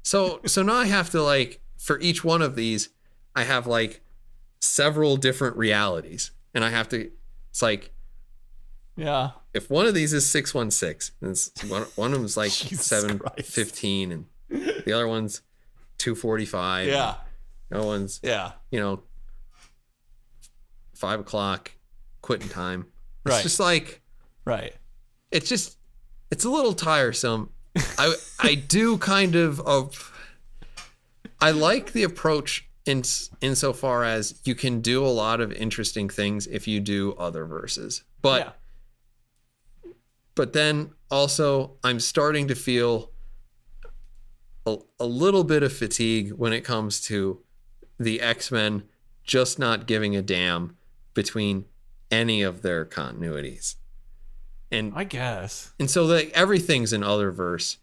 So now I have to, like, for each one of these, I have like several different realities, and I have to. It's like, yeah. If one of these is 616, and it's one of them's like Jesus 715, and the other one's 245. Yeah. No one's 5 o'clock quitting time. It's Right. just like, right. It's a little tiresome. I do kind of I like the approach insofar as you can do a lot of interesting things if you do other verses. But then also I'm starting to feel a little bit of fatigue when it comes to the X-Men just not giving a damn between any of their continuities. And I guess. And so like everything's in other verse.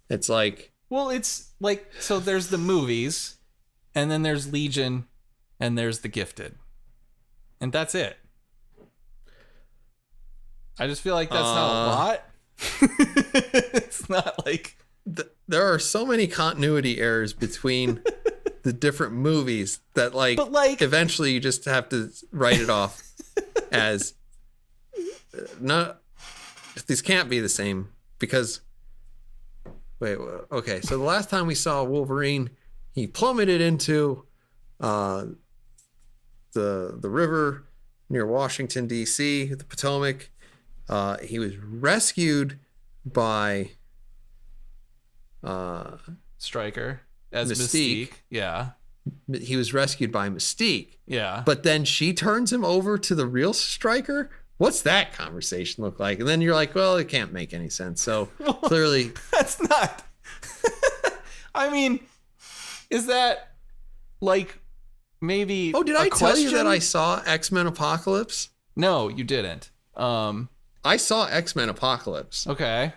It's like, well, it's like, so there's the movies, and then there's Legion, and there's The Gifted. And that's it. I just feel like that's not a lot. It's not like there are so many continuity errors between the different movies that but eventually you just have to write it off as not. These can't be the same because okay, so the last time we saw Wolverine, he plummeted into the river near Washington D.C., the Potomac. He was rescued by Stryker as Mystique. Yeah. He was rescued by Mystique. Yeah. But then she turns him over to the real Stryker. What's that conversation look like? And then you're like, well, it can't make any sense. So clearly that's not. I mean, is that like maybe? Oh, did I tell you that I saw X-Men Apocalypse? No, you didn't. I saw X-Men Apocalypse. Okay.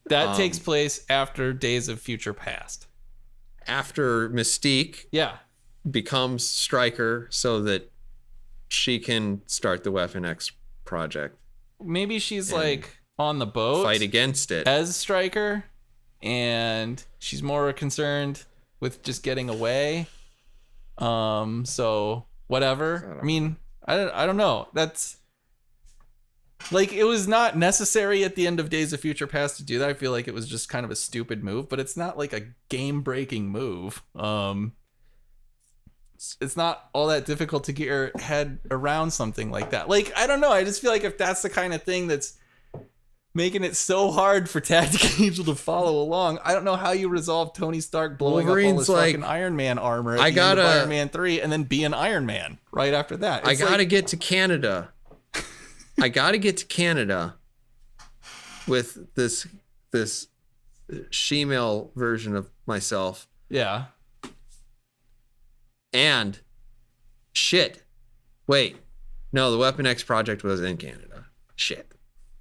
That takes place after Days of Future Past. After Mystique becomes Stryker so that she can start the Weapon X project. Maybe she's like on the boat, fight against it as Stryker, and she's more concerned with just getting away. So whatever. I mean, I don't know. That's like, it was not necessary at the end of Days of Future Past to do that. I feel like it was just kind of a stupid move, but it's not like a game-breaking move. It's not all that difficult to get your head around something like that. Like, I don't know. I just feel like if that's the kind of thing that's making it so hard for Tactic Angel to follow along, I don't know how you resolve Tony Stark blowing up all his fucking Iron Man armor at the end of Iron Man 3 and then be an Iron Man right after that. I gotta get to Canada. I gotta get to Canada with this she-male version of myself. Yeah. And shit. Wait. No, the Weapon X project was in Canada. Shit.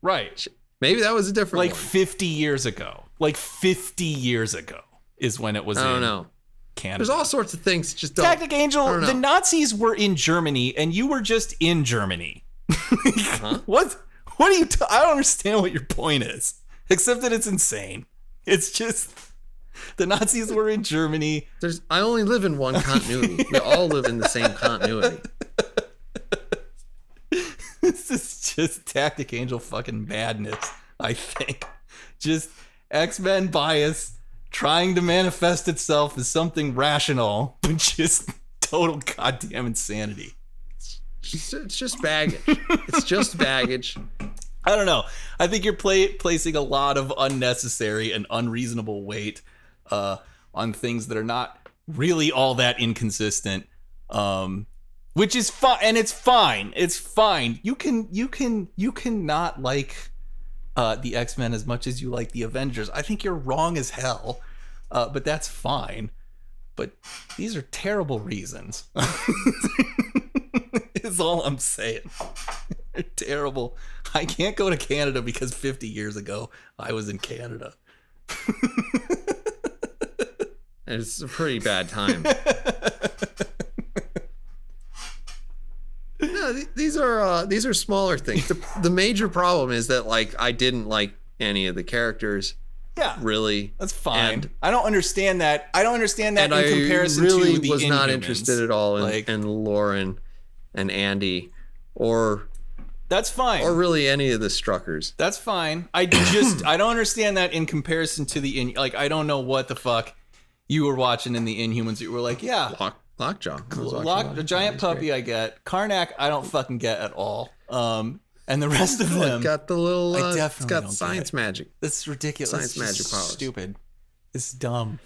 Right. Shit. Maybe that was a different one. 50 years ago. Like 50 years ago is when it was in Canada. There's all sorts of things just don't. Tactic Angel, the Nazis were in Germany and you were just in Germany. Huh? What are you I don't understand what your point is. Except that it's insane. It's just the Nazis were in Germany. I only live in one continuity. We all live in the same continuity. This is just Tactic Angel fucking madness, I think. Just X-Men bias trying to manifest itself as something rational, but just total goddamn insanity. It's just baggage. It's just baggage. I don't know. I think you're placing a lot of unnecessary and unreasonable weight on things that are not really all that inconsistent, which is fine, and it's fine. It's fine. You can not like the X-Men as much as you like the Avengers. I think you're wrong as hell. But that's fine. But these are terrible reasons. Is all I'm saying. They're terrible. I can't go to Canada because 50 years ago I was in Canada. It's a pretty bad time. No, these are smaller things. The major problem is that like I didn't like any of the characters. Yeah, really. That's fine. And I don't understand that. I don't understand that in comparison really to the was not Inhumans. interested at all in Lauren and Andy or that's fine. Or really any of the Struckers. That's fine. I don't understand that in comparison to the I don't know what the fuck you were watching in the Lockjaw. Inhumans. You were like, yeah, Lockjaw. The giant puppy. Great. I get Karnak. I don't fucking get at all. And the rest of them got the little. I definitely it's got don't science magic. That's ridiculous. Science magic powers. Stupid. It's dumb.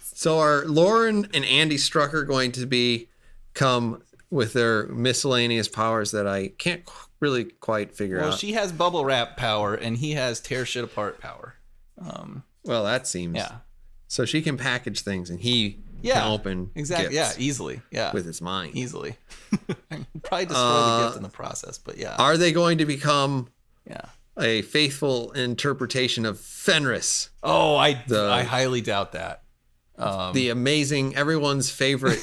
So are Lauren and Andy Strucker going to come with their miscellaneous powers that I can't really quite figure out? Well, she has bubble wrap power, and he has tear shit apart power. Well, that seems. Yeah. So she can package things, and he can open exactly. gifts Easily. Yeah. with his mind. Easily. Probably destroy the gift in the process, but yeah. Are they going to become yeah a faithful interpretation of Fenris? Oh, I highly doubt that. The amazing, everyone's favorite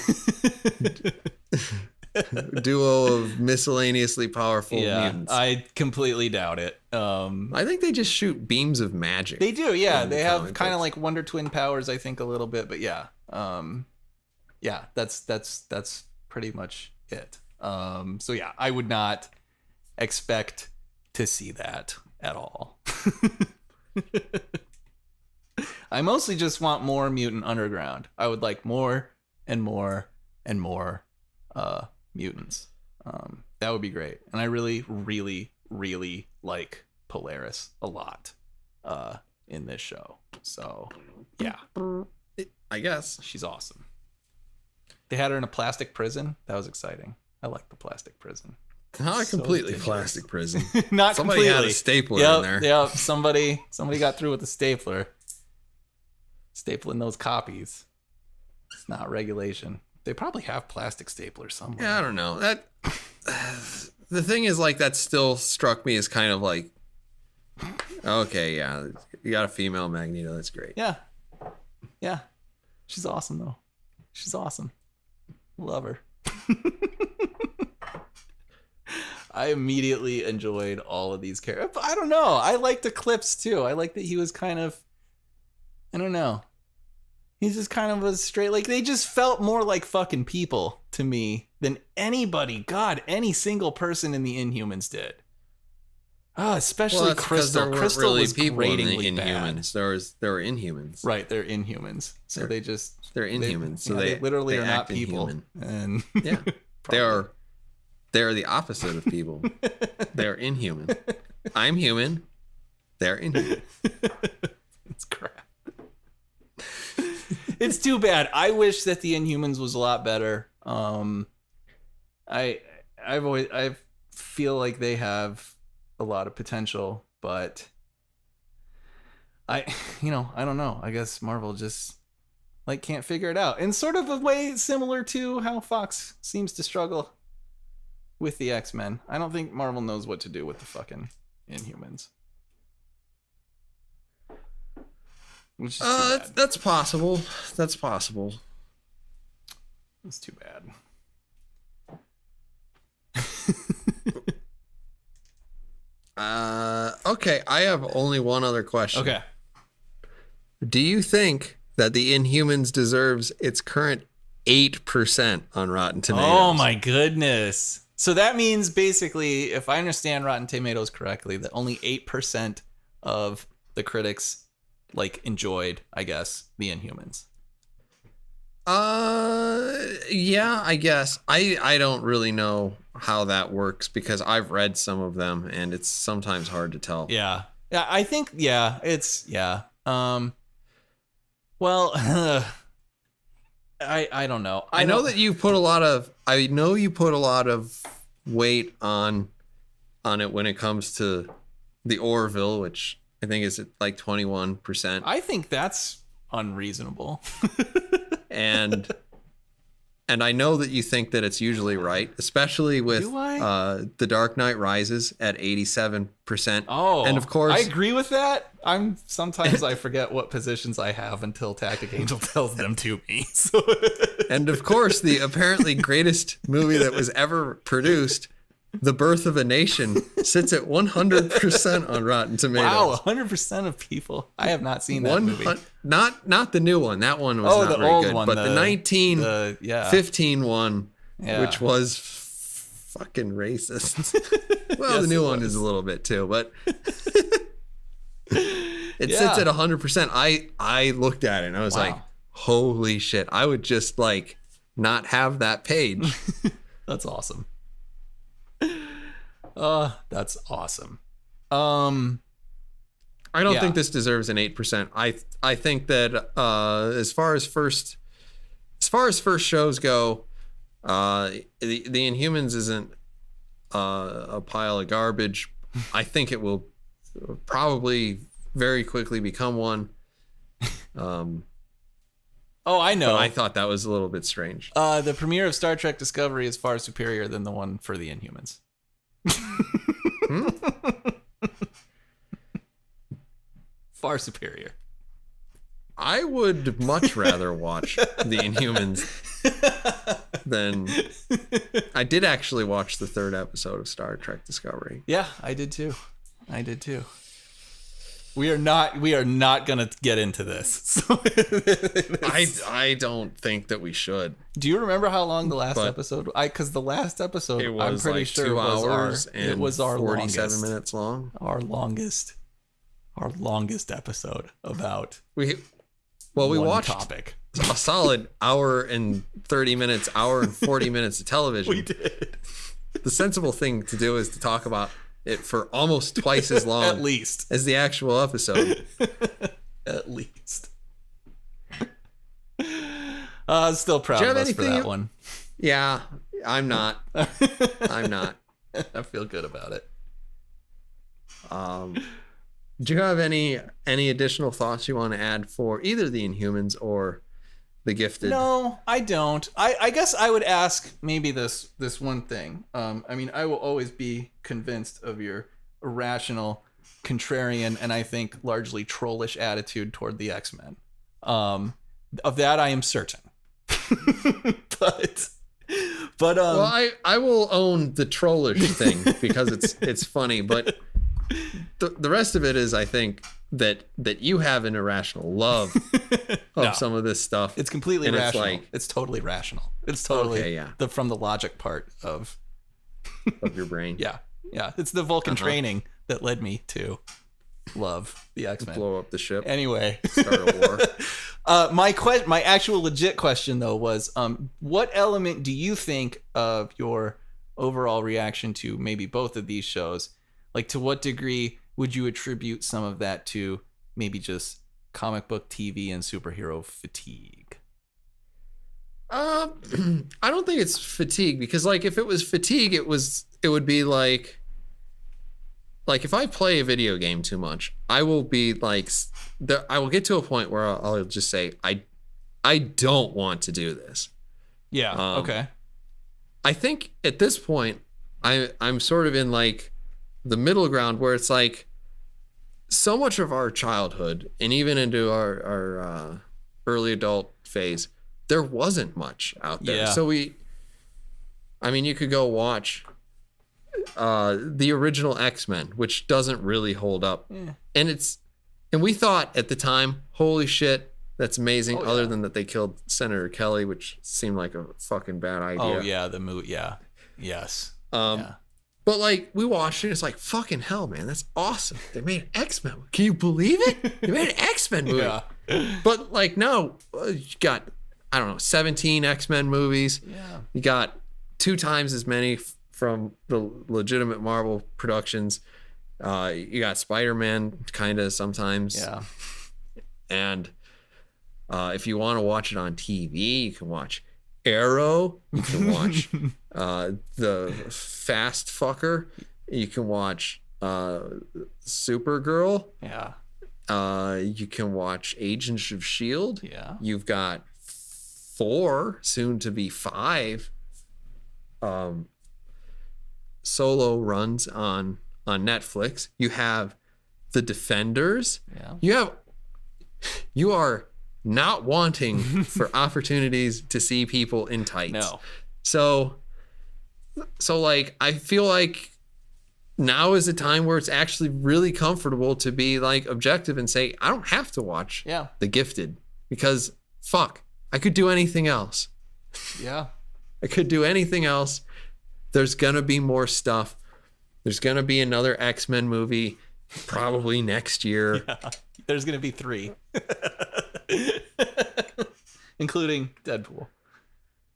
duo of miscellaneously powerful mutants. I completely doubt it. I think they just shoot beams of magic. They do, yeah. They have kind of like Wonder Twin powers, I think, a little bit, but yeah. Yeah, that's pretty much it. So yeah, I would not expect to see that at all. I mostly just want more Mutant Underground. I would like more and more and more mutants. That would be great. And I really, really, really like Polaris a lot in this show. So yeah, I guess she's awesome. They had her in a plastic prison. That was exciting. I like the plastic prison. Not completely plastic prison. Not somebody completely. had a stapler in there. Yep. Somebody got through with a stapler. Stapling those copies. It's not regulation. They probably have plastic staplers somewhere. Yeah, I don't know. That the thing is, like, that still struck me as kind of like, okay, yeah, you got a female Magneto. That's great. Yeah. Yeah. She's awesome, though. She's awesome. Love her. I immediately enjoyed all of these characters. But I don't know. I liked Eclipse, too. I like that he was kind of, I don't know. He's just kind of a straight, like, they just felt more like fucking people to me than anybody, God, any single person in the Inhumans did. Oh, especially Crystal. Crystal really was gratingly bad. There were Inhumans. Right, they're Inhumans. So they're Inhumans. So they literally are not people. Inhuman. And yeah, they're the opposite of people. They're inhuman. I'm human. They're inhuman. It's crap. It's too bad. I wish that the Inhumans was a lot better. I feel like they have a lot of potential, but I don't know. I guess Marvel just can't figure it out. In sort of a way similar to how Fox seems to struggle with the X-Men. I don't think Marvel knows what to do with the fucking Inhumans. Which is that's possible. That's possible. It's too bad. Okay, I have only one other question. Okay. Do you think that the Inhumans deserves its current 8% on Rotten Tomatoes? Oh my goodness. So that means basically, if I understand Rotten Tomatoes correctly, that only 8% of the critics enjoyed, I guess, the Inhumans. Yeah, I guess. I don't really know how that works because I've read some of them and it's sometimes hard to tell. Yeah. Yeah, I think it's well, I don't know. I know that you put a lot of weight on it when it comes to the Orville, which I think it's like 21%. I think that's unreasonable. and I know that you think that it's usually right, especially with Do I? The Dark Knight Rises at 87%. Oh, and of course, I agree with that. Sometimes I forget what positions I have until Tactic Angel tells them to me. So. And of course, the apparently greatest movie that was ever produced, The Birth of a Nation, sits at 100% on Rotten Tomatoes. Wow, 100% of people. I have not seen that movie. Not the new one. That one was not the very old good. one, But the 1915 one, which was fucking racist. Well, the new one is a little bit too, but it sits at 100%. I looked at it and I was like, holy shit. I would just like not have that page. That's awesome. That's awesome. I don't think this deserves an 8%. I think that as far as first shows go, the Inhumans isn't a pile of garbage. I think it will probably very quickly become one. Oh, I know. But I thought that was a little bit strange. The premiere of Star Trek Discovery is far superior than the one for the Inhumans. Far superior. I would much rather watch the Inhumans than... I did actually watch the 3rd episode of Star Trek Discovery. Yeah, I did too. We are not gonna get into this. So I don't think that we should. Do you remember how long the last episode? Because the last episode, it was I'm pretty like sure 2 hours it was our 47 longest, minutes long. Our longest episode about we watched topic. A solid hour and 30 minutes, hour and 40 minutes of television. We did. The sensible thing to do is to talk about it for almost twice as long at least as the actual episode. At least. Still proud of us for that one. Yeah, I'm not. I'm not. I feel good about it. Do you have any additional thoughts you want to add for either the Inhumans or the Gifted? No, I don't. I guess I would ask maybe this one thing. I mean, I will always be convinced of your irrational, contrarian, and I think largely trollish attitude toward the X-Men. Of that, I am certain. but well, I will own the trollish thing because it's funny, but the rest of it is, I think, that you have an irrational love of some of this stuff. It's completely rational. It's totally rational. It's totally from the logic part of your brain. Yeah. It's the Vulcan training that led me to love the X-Men. Blow up the ship. Anyway, start a war. My actual legit question though was, what element do you think of your overall reaction to maybe both of these shows? Like, to what degree would you attribute some of that to maybe just comic book TV and superhero fatigue? I don't think it's fatigue, because like if it was fatigue, it would be like if I play a video game too much, I will be like, I will get to a point where I'll just say, I don't want to do this. Yeah. Okay. I think at this point, I'm sort of in like the middle ground where it's like so much of our childhood and even into our early adult phase, there wasn't much out there. Yeah. So you could go watch the original X-Men, which doesn't really hold up. Yeah. And we thought at the time, holy shit, that's amazing. Oh, other than that they killed Senator Kelly, which seemed like a fucking bad idea. Oh yeah, the movie. Yeah. Yes. But like we watched it, it's like, fucking hell, man, that's awesome. They made an X-Men movie. Can you believe it? They made an X-Men movie. Yeah. But like now, you got, I don't know, 17 X-Men movies. Yeah. You got 2 times as many from the legitimate Marvel productions. You got Spider-Man kind of sometimes. Yeah. And if you want to watch it on TV, you can watch Arrow. You can watch the Fast Fucker. You can watch Supergirl. Yeah. You can watch Agents of S.H.I.E.L.D. Yeah. You've got 4, soon to be 5, solo runs on Netflix. You have The Defenders. Yeah. You are not wanting for opportunities to see people in tights. No. So like, I feel like now is a time where it's actually really comfortable to be like objective and say, I don't have to watch The Gifted, because fuck, I could do anything else. Yeah. I could do anything else. There's going to be more stuff. There's going to be another X-Men movie probably next year. Yeah. There's going to be 3. Including Deadpool.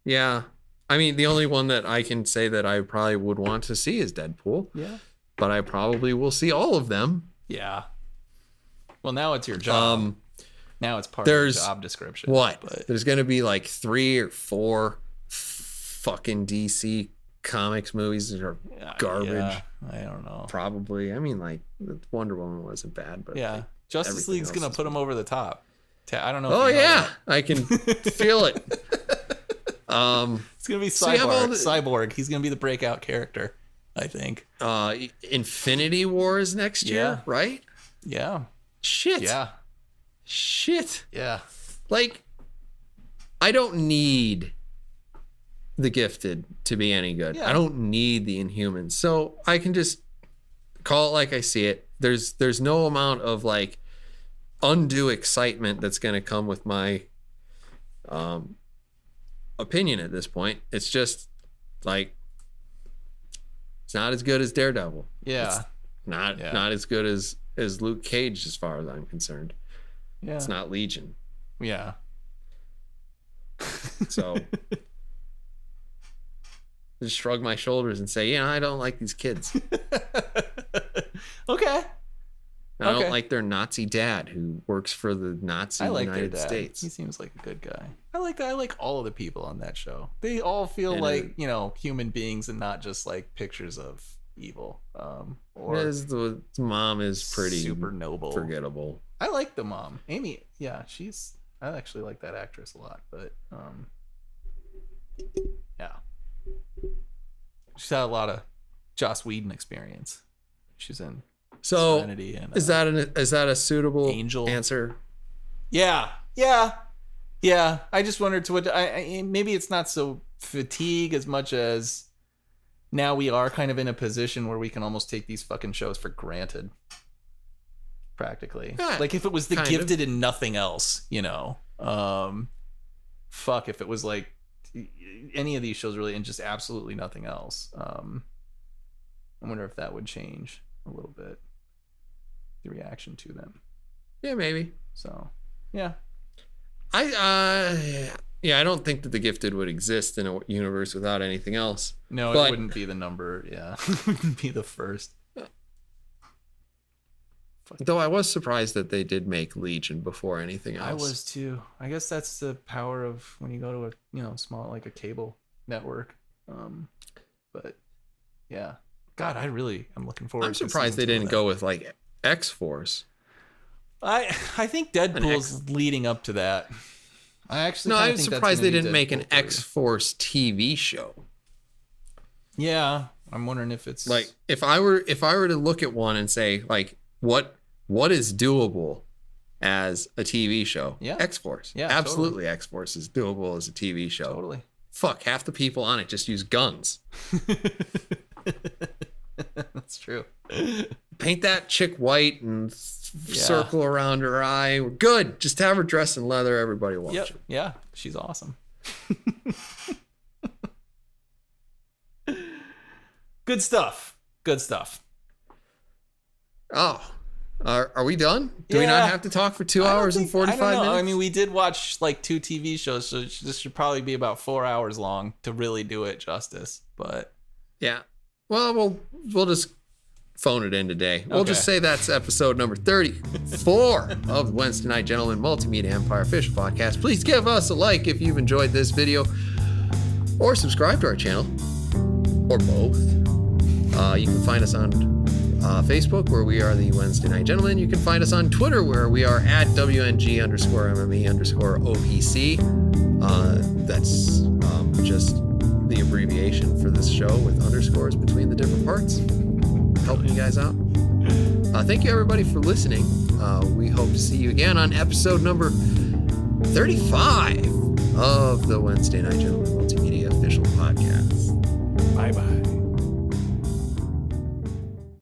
Yeah. I mean, the only one that I can say that I probably would want to see is Deadpool. Yeah. But I probably will see all of them. Yeah. Well, now it's your job. Now it's part of the job description. What? But There's going to be like 3 or 4 fucking DC Comics movies that are garbage. Yeah, I don't know. Probably. I mean, like, Wonder Woman wasn't bad, but yeah, like, Justice League's going to put him over the top. I don't know. Oh, yeah. I can feel it. It's going to be Cyborg. He's going to be the breakout character, I think. Infinity War is next year, right? Yeah. Shit. Yeah. Shit. Yeah. Like, I don't need The Gifted to be any good. Yeah. I don't need the Inhumans. So I can just call it like I see it. There's no amount of like undue excitement that's going to come with my opinion at this point. It's just like, it's not as good as Daredevil. Yeah. It's not as good as Luke Cage as far as I'm concerned. Yeah. It's not Legion. Yeah. So just shrug my shoulders and say, I don't like these kids. Okay. I don't like their Nazi dad who works for the Nazi United States. He seems like a good guy. I like all of the people on that show. They all feel like, human beings and not just like pictures of evil. The mom is pretty super noble, forgettable. I like the mom, Amy. Yeah, I actually like that actress a lot. But yeah, she's had a lot of Joss Whedon experience. She's in Serenity and, is that a suitable Angel answer? Yeah. I just wondered to what maybe it's not so fatigue as much as now we are kind of in a position where we can almost take these fucking shows for granted. Practically. Like if it was The Gifted and nothing else, fuck if it was like any of these shows really and just absolutely nothing else. I wonder if that would change a little bit the reaction to them. Yeah, maybe. So, yeah. I don't think that The Gifted would exist in a universe without anything else. No, it wouldn't be the number. Yeah, it wouldn't be the first. Though I was surprised that they did make Legion before anything else. I was too. I guess that's the power of when you go to a small, like a cable network. But yeah, God, I really am looking forward. I'm surprised they didn't go with like X-Force. I think Deadpool's leading up to that. I'm surprised they didn't make an X-Force TV show. Yeah, I'm wondering if it's like if I were to look at one and say like what is doable as a TV show? Yeah, X-Force. Yeah, absolutely. Totally. X-Force is doable as a TV show. Totally. Fuck, half the people on it just use guns. That's true. Paint that chick white and circle around her eye. We're good. Just have her dressed in leather. Everybody watch it. Yeah, she's awesome. Good stuff. Oh, are we done? Do we not have to talk for 2 hours and 45 minutes? I mean, we did watch like 2 TV shows, so this should probably be about 4 hours long to really do it justice. But yeah, well, we'll just phone it in today. We'll just say that's episode number 34 of the Wednesday Night Gentlemen Multimedia Empire Official Podcast. Please give us a like if you've enjoyed this video, or subscribe to our channel, or both. You can find us on Facebook, where we are the Wednesday Night Gentlemen. You can find us on Twitter, where we are at WNG_MME_OPC. That's just the abbreviation for this show with underscores between the different parts, helping you guys out. Thank you, everybody, for listening. We hope to see you again on episode number 35 of the Wednesday Night Gentlemen Multimedia Official Podcast. Bye-bye.